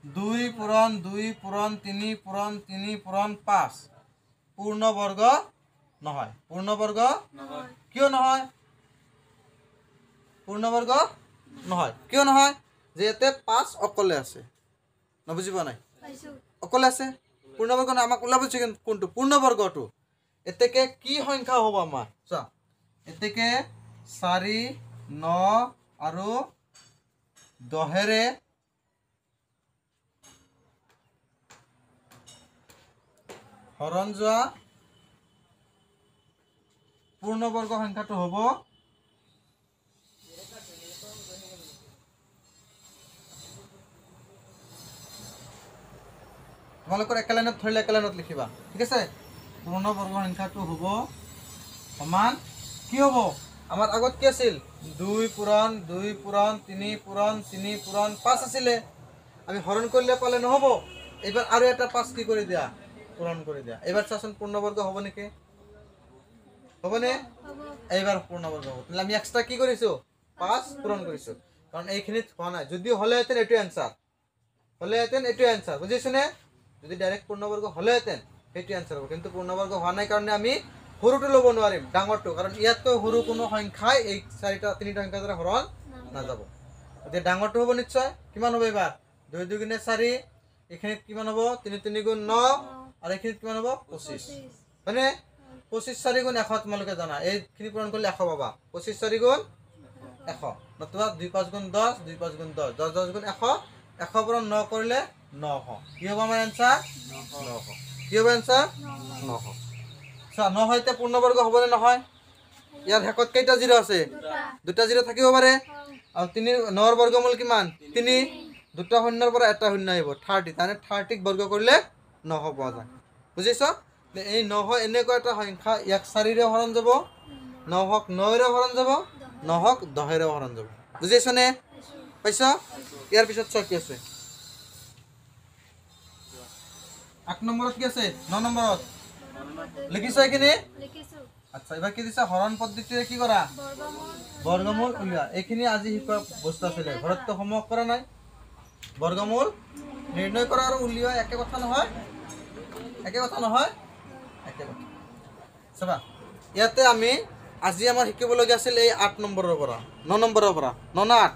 2 পূৰণ 2 পূৰণ 3 পূৰণ 3 পূৰণ 5 পূৰ্ণবৰ্গ নহয়। পূৰ্ণবৰ্গ নহয়। কিয় নহয়? পূৰ্ণবৰ্গ নহয় কিয় নহয়? যে ইয়াতে 5 অকলে আছে। নবুজি পোৱা নাই? অকলে আছে, পূৰ্ণবৰ্গ নহয়। আমাক ওলাব কোনটো পূৰ্ণবৰ্গটো? এতেকে কি সংখ্যা হ'ব আমাৰ? চোৱা, এতেকে 4 9 আৰু 10ৰে হৰণ যোৱা পূৰ্ণবৰ্গ সংখ্যাটো হ'ব তোমালোকৰ একে লাইনত ধৰিলে একে লাইনত লিখিবা, ঠিক আছে? পূৰ্ণবৰ্গ সংখ্যাটো হ'ব সমান কি হ'ব আমাৰ আগত কি আছিল 2 পূৰণ 2 পূৰণ 3 পূৰণ 3 পূৰণ 5 আছিলে আমি হৰণ কৰিলে পালে নহ'ব এবাৰ আৰু এটা 5 কি কৰি দিয়া পূৰণ কৰি দিয়া এবাৰ চাচোন পূৰ্ণবৰ্গ হ'ব নেকি হ'বনে এইবাৰ পূৰ্ণবৰ্গ হ'ব তাহলে আমি এক্সট্ৰা কি কৰিছো 5 পূৰণ কৰিছো কাৰণ এইখিনিত হোৱা নাই যদি হলেহেঁতেন এইটো এনসাৰ হলেহেঁতেন এইটো এনসাৰ বুজিছনে যদি ডাইৰেক্ট পূৰ্ণবৰ্গ হলেহেঁতেন এইটো এনসাৰ হ'ব কিন্তু পূৰ্ণবৰ্গ হোৱা নাই কাৰণে আমি সৰুটো ল'ব নোৱাৰিম ডাঙৰটো কাৰণ ইয়াতকৈ সৰু কোনো সংখ্যাই এই তিনিটা সংখ্যাৰ দ্বাৰা হৰণ নাযাব এতিয়া ডাঙৰটো হ'ব নিশ্চয় কিমান হ'ব এবাৰ 2 2 গুণে 4 এখিনিত কিমান হ'ব 3 3 গুণ 9 আৰু এখিনিত কিমান হ'ব 25 মানে 25 4 গুণ 100 তোমালোকে জানা এইখিনি পূৰণ কৰিলে 100 পাবা 25 4 গুণ 100 নতুবা 2 5 গুণ 10 2 5 গুণ 10 10 10 গুণ 100 100 পূৰণ 9 কৰিলে 900 কি হ'ব আমাৰ এনসাৰ 900 কি হ'ব এনসাৰ 900 আচ্ছা 9 হইতে পূৰ্ণবৰ্গ হ'ব নে নহয় ইয়াৰ হেকত কেইটা জিৰ' আছে দুটা জিৰ' থাকিব পাৰে আৰু 3 9 ৰ বৰ্গমূল কিমান 3 দুটা শূন্যৰ পৰা এটা শূন্য আহিব 30 মানে 30 ক বৰ্গ কৰিলে 900 পোৱা যায় বুজিছো এই 900 এনেকুৱা এটা সংখ্যা ইয়াক 4 ৰে হৰণ যাব 900 ক 9 ৰে হৰণ যাব 900 ক 10 ৰে হৰণ যাব বুজিছো নে পাইছো ইয়াৰ পিছত কি আছে 8 নম্বৰত কি আছে 9 নম্বৰত লিখিছো এখানে লিখিছো আচ্ছা এবাৰ কি দিছা হৰণ পদ্ধতিৰে কি কৰা বৰ্গমূল উলিয়া এখানে আজি শিকোৱা বস্তু আছে ঘৰত তো হোমৱৰ্ক কৰা নাই বৰ্গমূল নিৰ্ণয় কৰা আৰু উলিয়া একে কথা নহয় একে কথা চাবা ইয়াতে আমি আজি আমাৰ শিকিব লগা আছিল এই 8 নম্বৰৰ পৰা 9 নম্বৰৰ পৰা 9 না 8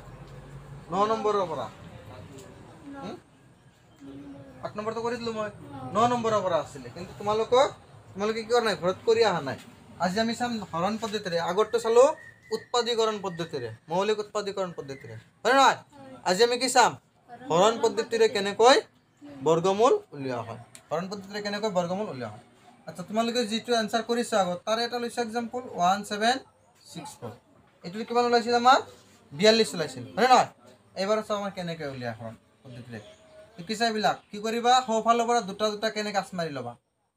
9 নম্বৰৰ পৰা 8 নম্বৰ তো কৰি দিলো মই 9 নম্বৰৰ পৰা আছিল কিন্তু তোমালোকে কি কৰা নাই ঘৰত কৰি আহা নাই আজি আমি চাম হৰণ পদ্ধতিৰে আগৰটো চালো উৎপাদীকৰণ পদ্ধতিৰে মৌলিক উৎপাদীকৰণ পদ্ধতিৰে হয় না আজি আমি কি চাম হৰণ পদ্ধতিৰে কেনেকৈ বৰ্গমূল উলিওৱা হয় হৰণ পদ্ধতিৰে কেনেকৈ বৰ্গমূল উলিওৱা হয় আচ্ছা তোমালোকে যেটো আনসাৰ কৰিছা আগত তাৰে এটা লৈছা एग्जांपल 1764 এটো কিমান ওলাইছিল আমাৰ 42 ওলাইছিল হয় না এবাৰ চাও আমাৰ কেনেকৈ উলিওৱা হৰণ পদ্ধতিৰে কি চাইবিলাক কি কৰিবা সোঁফালৰ পৰা দুটা দুটা কেনেকৈ আছ মাৰি লবা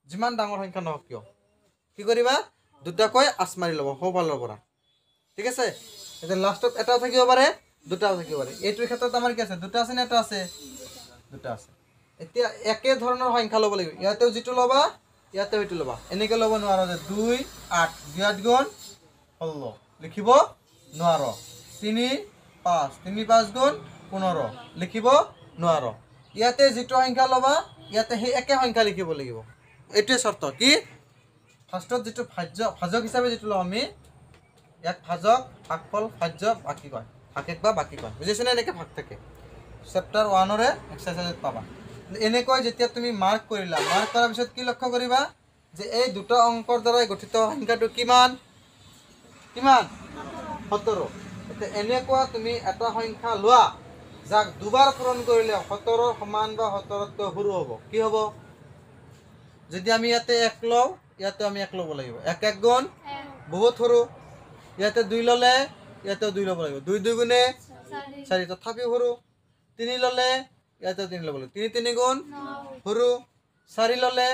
যিমান ডাঙৰ সংখ্যা নহওক কিয় কি কৰিবা দুটাকৈ আছ মাৰি লবা সোঁফালৰ পৰা ঠিক আছে এটা লাষ্টত এটাও থাকিব পাৰে দুটাও থাকিব পাৰে এইটোৰ ক্ষেত্ৰত আমাৰ কি আছে দুটা আছে নে এটা আছে দুটা আছে এতিয়া একে ধৰণৰ সংখ্যা ল'ব লাগিব ইয়াতেও যেটো লবা ইয়াতেও এটো লবা এনেকৈ ল'ব নোৱাৰা যে 2 8 2 8 গুণ 16 লিখিব নোৱাৰা 3 5 3 5 গুণ 15 লিখিব নোৱাৰা ইয়াতে যেটো সংখ্যা লবা ইয়াতে হে একে সংখ্যা লিখিব লাগিব এটোই শর্ত কি ফার্স্টত যেটো ভাজক হিচাপে যেটো লও আমি এক ভাজক ভাগফল ভাজ্য বাকি কয় ভাগেক বা বাকি কয় বুজিছনে এনেকে ভাগ থাকে চ্যাপ্টার 1 ৰে এক্সাৰসাইজত পাবা এনেকৈ যেতিয়া তুমি মাৰ্ক কৰিলা মাৰ্ক কৰাৰ পিছত কি লক্ষ্য কৰিবা যে এই দুটা অংকৰ দ্বাৰা গঠিত সংখ্যাটো কিমান 17 এটা এনেকুৱা তুমি এটা সংখ্যা লোৱা যাক দুবাৰ পূৰণ কৰিলে 17 সমান বা 17 তকৈ সৰু হ'ব কি হ'ব যদি আমি ইয়াতে 1 লও ইয়াতে আমি 1 ল'ব লাগিব 1 1 গুণ বহুত সৰু ইয়াতে 2 ললে ইয়াতে 2 ল'ব লাগিব 2 2 গুণে 4 তথাপি সৰু 3 ললে ইয়াতে 3 ল'ব লাগিব 3 3 গুণ সৰু 4 ললে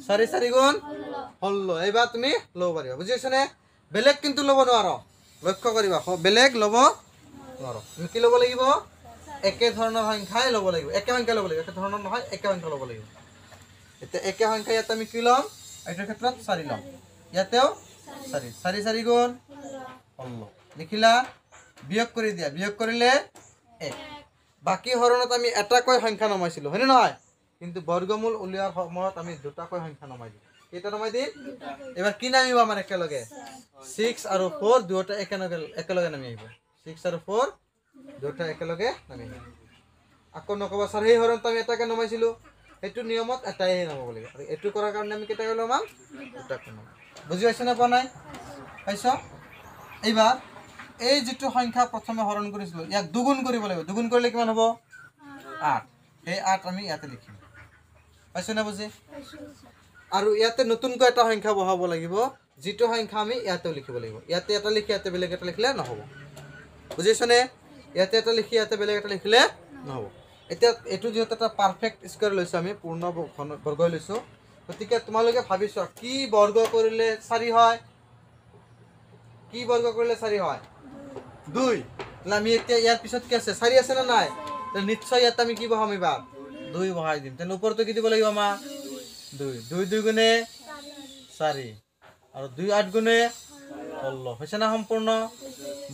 4 4 গুণ 16 এইবাৰ তুমি ল'ব পাৰিবা বুজিছনে বেলেগ কিন্তু ল'ব নোৱাৰা লক্ষ্য কৰিবা বেলেগ ল'ব নোৱাৰা তুমি কি ল'ব লাগিব একে ধৰণৰ সংখ্যাই ল'ব লাগিব একে সংখ্যা ল'ব লাগিব একে ধৰণৰ নহয় একে সংখ্যা ল'ব লাগিব এটা একে সংখ্যা ইয়াতে আমি কি ল'ম এইটোৰ ক্ষেত্ৰত 4 ল'ম ইয়াতেও 4 4 4 গুণ 16 লিখিলা বিয়োগ কৰি দিয়া বিয়োগ কৰিলে 1 বাকি হৰণত আমি এটাকৈ সংখ্যা নমাইছিলো হয়নে নহয় কিন্তু বৰ্গমূল উলিওৱাৰ সময়ত আমি দুটাকৈ সংখ্যা নমাই দিম কেইটা নমাই দিম এবাৰ কি নামিব আমাৰ একেলগে 6 আৰু 4 দুটা একেলগে নামি আহিব 6 আৰু 4 দুটা একেলগে নামি আহিব আকৌ নকবা স্যাৰ এই হৰণত আমি এটাকে নমাইছিলো এটো নিয়মত এটাই নমাব লাগিব আৰু এটো কৰাৰ কাৰণে আমি কেইটা লমাম দুটাকৈ নমাম বুজি পাইছ না পোৱা নাই পাইছ এইবাৰ এই যেটো সংখ্যা প্ৰথমে হৰণ কৰিছিলো ইয়াক দুগুণ কৰিব লাগিব দুগুণ কৰিলে কিমান হ'ব 8 এই 8 আমি ইয়াতে লিখিম পাইছ না বুজি আৰু ইয়াতে নতুনকৈ এটা সংখ্যা বহাব লাগিব যেটো সংখ্যা আমি ইয়াতে লিখিব লাগিব ইয়াতে এটা লিখি ইয়াতে বেলেগ এটা লিখিলে নহব বুজিছনে ইয়াতে এটা লিখি ইয়াতে বেলেগ এটা লিখিলে নহব এতিয়া এটো যেটা এটা পারফেক্ট স্কয়ার লৈছো আমি পূৰ্ণ বৰ্গ লৈছো গতিকে তোমালোকে ভাবিছ কি বৰ্গ কৰিলে 4 হয়, কি বৰ্গ কৰিলে 4 হয় 2। তাহলে আমি এতিয়া ইয়াৰ পিছত কি আছে 4 আছে না নাই, তাহলে নিশ্চয় ইয়াত আমি কি বহাম এবাৰ 2 বহাই দিম। তাহলে ওপৰতো কি দিব লাগিব আমাৰ 2 2 2 গুণে 4 আৰু 2 8 গুণে 16 হৈছে না সম্পূৰ্ণ।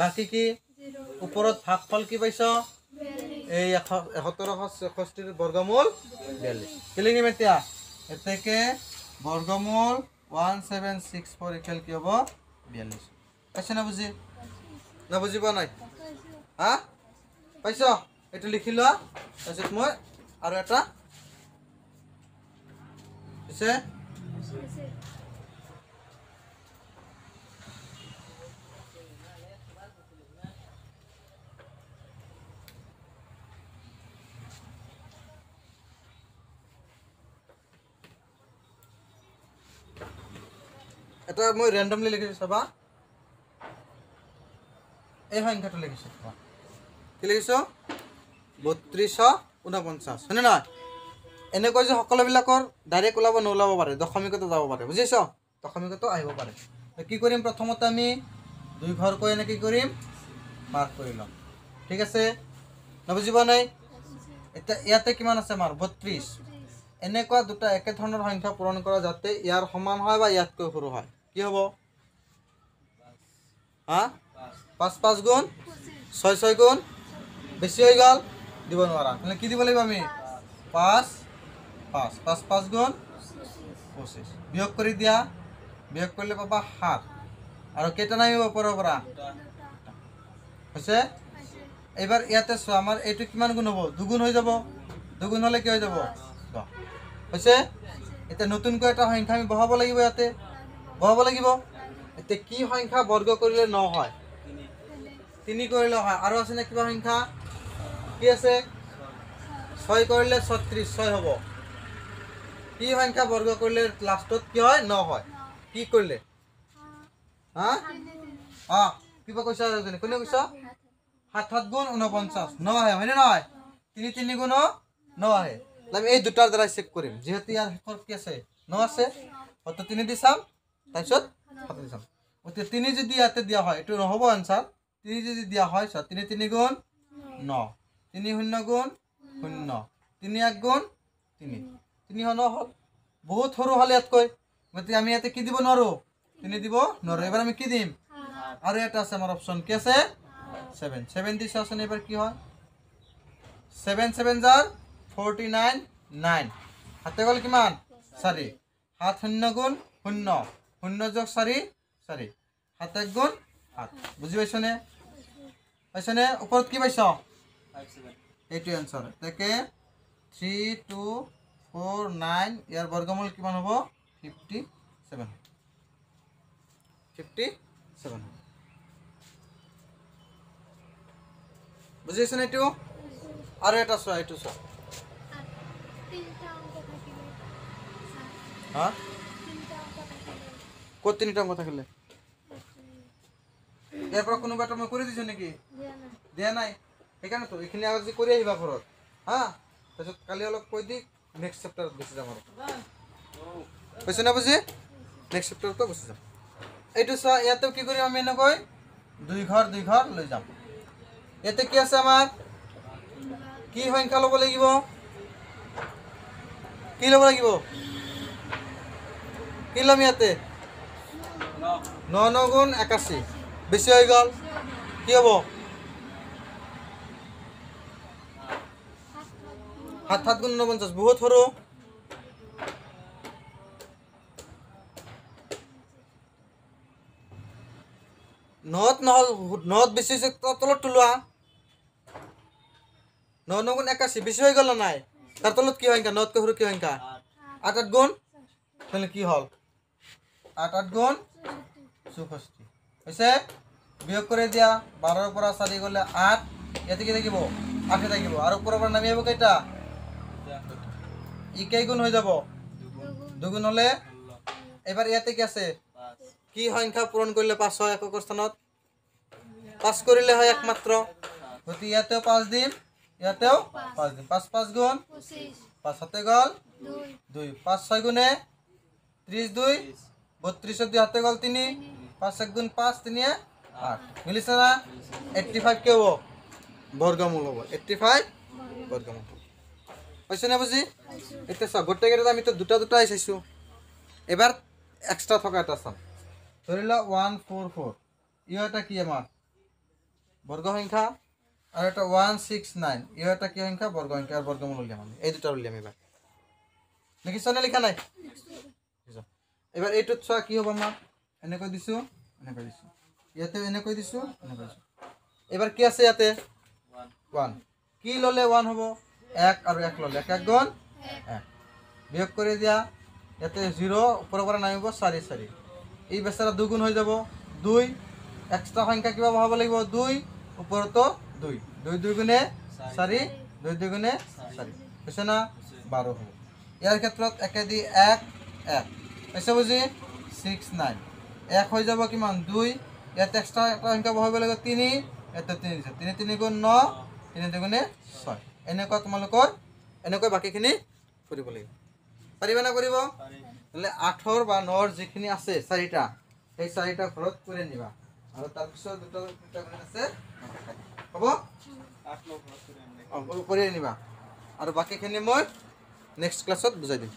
বাকি কি ওপৰত ভাগফল কি পাইছ এই 1761 বৰ্গমূল 42 কি লিখিম এতিয়া এতেকে বৰ্গমূল 1764 ইকুৱেল কি হ'ব 42 পাইছ না বুজি না বুজি পোৱা নাই হা পাইছ এটো লিখি লোৱা। তাৰপিছত মই আৰু এটা পিছে এটা মই ৰেন্ডমলি লিখিছো চাবা এই সংখ্যাটো লিখিছো কি লিখিছো 3249 হয়নে নহয়। এনেকৈ যে সকলোবিলাকৰ ডাইৰেক্ট ওলাব নোলাব পাৰে দশমিকতো যাব পাৰে বুজিছ দশমিকতো আহিব পাৰে। কি কৰিম প্ৰথমতে আমি 2 ঘৰকৈ এনে কি কৰিম মাৰ্ক কৰি লম ঠিক আছে না বুজিব নাই। এটা ইয়াতে কিমান আছে আমাৰ 32 এনেকুৱা দুটা একে ধৰণৰ সংখ্যা পূৰণ কৰা যাতে ইয়াৰ সমান হয় বা ইয়াতকৈ সৰু হয় কি হ'ব হা 5 5 গুণ 6 6 গুণ বেছি হৈ গ'ল দিব নোৱাৰা মানে কি দিব লাগিব আমি 5 5 5 5 গুণ 25 বিয়োগ কৰি দিয়া বিয়োগ কৰিলে পাবা 7 আৰু কেইটা নামিব ওপৰৰ পৰা হৈছে। এবাৰ ইয়াতে চোৱা আমাৰ এইটো কিমান গুণ হ'ব 2 গুণ হৈ যাব 2 গুণ হ'লে কি হৈ যাব 10 হৈছে। এতিয়া নতুনকৈ এটা সংখ্যা আমি বহাব লাগিব ইয়াতে বহাব লাগিব। এতিয়া কি সংখ্যা বৰ্গ কৰিলে 9 হয় 3 কৰিলে হয় আৰু আছে না কিবা সংখ্যা কি আছে 6 কৰিলে 36 6 হ'ব। কি সংখ্যা বৰ্গ কৰিলে লাষ্টত কি হয় 9 হয় কি কৰিলে হা কিবা কৈছা কোনে কৈছা 7 7 গুণ 49 9 আহে হয়নে নহয় 3 3 গুণ 9 আহে। আমি এই দুটাৰ দ্বাৰা চেক কৰিম যেহেতু ইয়াৰ শেষত কি আছে 9 আছে অত 3 দি চাম তাৰপিছত 7 দি চাম। অতি 3 যদি ইয়াতে দিয়া হয় এটো নহব আনসার 3 যদি দিয়া হয় 3 3 গুণ 9 3 0 গুণ 0 3 1 গুণ 3 3 হল বহুত সৰু হল ইয়াতকৈ গতি আমি ইয়াতে কি দিব নোৱাৰো 3 দিব নোৱাৰো। এবাৰ আমি কি দিম আৰু এটা আছে আমাৰ অপচন কি আছে 7 7 দিছ আছে এবাৰ কি হয় 7 7 জাৰ 49 9 হাতে গল কিমান 4 7 0 গুণ 0 0 যোগ 4 4 7 1 গুণ 7 বুজি পাইছনে ওপৰত কি পাইছ 57 এইটো आंसर তাকে 3 2 4 9 ইয়াৰ বৰ্গমূল কিমান হ'ব 57 57 বুজিছেনে এইটো আৰু এটা চোৱা এইটো চোৱা হা কত তিনিটা অংক থাকিলে ইয়াৰ পৰা কোনোবা এটা মই কৰি দিছো নেকি দিয়া নাই সেইকাৰণে তো এইখিনি আগত কৰি আহিবা ঘৰত হা তাৰপিছত কালি অলপ কৈ দি নেক্সট চেপ্টাৰত গুচি যাম আৰু কৈছে না বুজি নেক্সট চেপ্টাৰত গুচি যাম। এইটো চোৱা ইয়াতে কি কৰিম আমি এনেকৈ 2 ঘৰ লৈ যাম। ইয়াতে কি আছে আমাৰ কি সংখ্যা ল'ব লাগিব কি ল'ব লাগিব কি ল'ম ইয়াতে 9 9 গুণ 81 বেছি হৈ গ'ল কি হ'ব 7 7 গুণ 49 বহুত সৰু নট বেছি তলত তোলোৱা 9 9 গুণ 81 বেছি হৈ গ'ল নাই তাৰ তলত কি সংখ্যা নটকৈ সৰু কি সংখ্যা 8 8 গুণ তাহলে কি হল 8 8 গুণ 64 হৈছে বিয়োগ কৰি দিয়া 12 ৰ পৰা 4 গলে 8 ইয়াতে কি থাকিব 8 থাকিব আৰু ওপৰৰ পৰা নামি আহিব কেইটা ই কেই গুণ হৈ যাব 2 গুণ হলে এবাৰ ইয়াতে কি আছে কি সংখ্যা পূৰণ কৰিলে 5 হয় একক স্থানত 5 কৰিলে হয় একমাত্ৰ গতি ইয়াতেও 5 দিম ইয়াতেও 5 দিম 5 5 গুণ 25 5 হাতে গল 2 5 6 গুণে 30 2 32 2 হাতে গল 3 5 1 গুণ 5 3 8 মিলিছে না 85 কে হবো বর্গমূল হবো 85 বর্গমূল হইছে না বুঝি এটা সব গোটে গেলে আমি তো দুটা দুটা আইছাইছো এবার এক্সট্রা থকা এটা চাম ধৰি ল 144 এটা কি আমার বর্গ সংখ্যা আর এটা 169 এটা কি সংখ্যা বর্গ সংখ্যা আর বর্গমূল উলিয়াম আমি এই দুটা উলিয়াম এবার লিখিছ না লিখা নাই এবার এইটোত চোৱা কি হ'ব আমাৰ এনেকৈ দিছো ইয়াতে এনেকৈ দিছো এবার কি আছে ইয়াতে 1 কি ললে 1 হ'ব 1 আৰু 1 ললে 1 গুণ 1 বিয়োগ কৰি দিয়া ইয়াতে 0 ওপৰৰ পৰা নামিব 4 4 এই বেচাৰা দুগুণ হৈ যাব 2 এক্সট্ৰা সংখ্যা কিবা বহাব লাগিব 2 ওপৰতো 2 2 2 গুণে 4 2 2 গুণে 4 হৈছে না 12 হ'ব ইয়াৰ ক্ষেত্ৰত একে দি 1 1 হৈছে বুজি 6 9 1 হৈ যাব কিমান 2 ইয়াত এক্সট্রা একটা সংখ্যা বহাব লাগিব 3 এটা 3 দিছে 3 3 গুণ 9 3 2 গুণে 6 এনেকৈ তোমালোকৰ এনেকৈ বাকিখিনি কৰিব লাগিব পাৰিবা না কৰিব তাহলে 8 বা 9 যিখিনি আছে চাৰিটা এই চাৰিটা ঘৰত কৰি নিবা আৰু তাৰ পিছত দুটা গুণ আছে হ'ব 8 9 ঘৰত কৰি নিবা আৰু বাকিখিনি মই নেক্সট ক্লাছত বুজাই দিম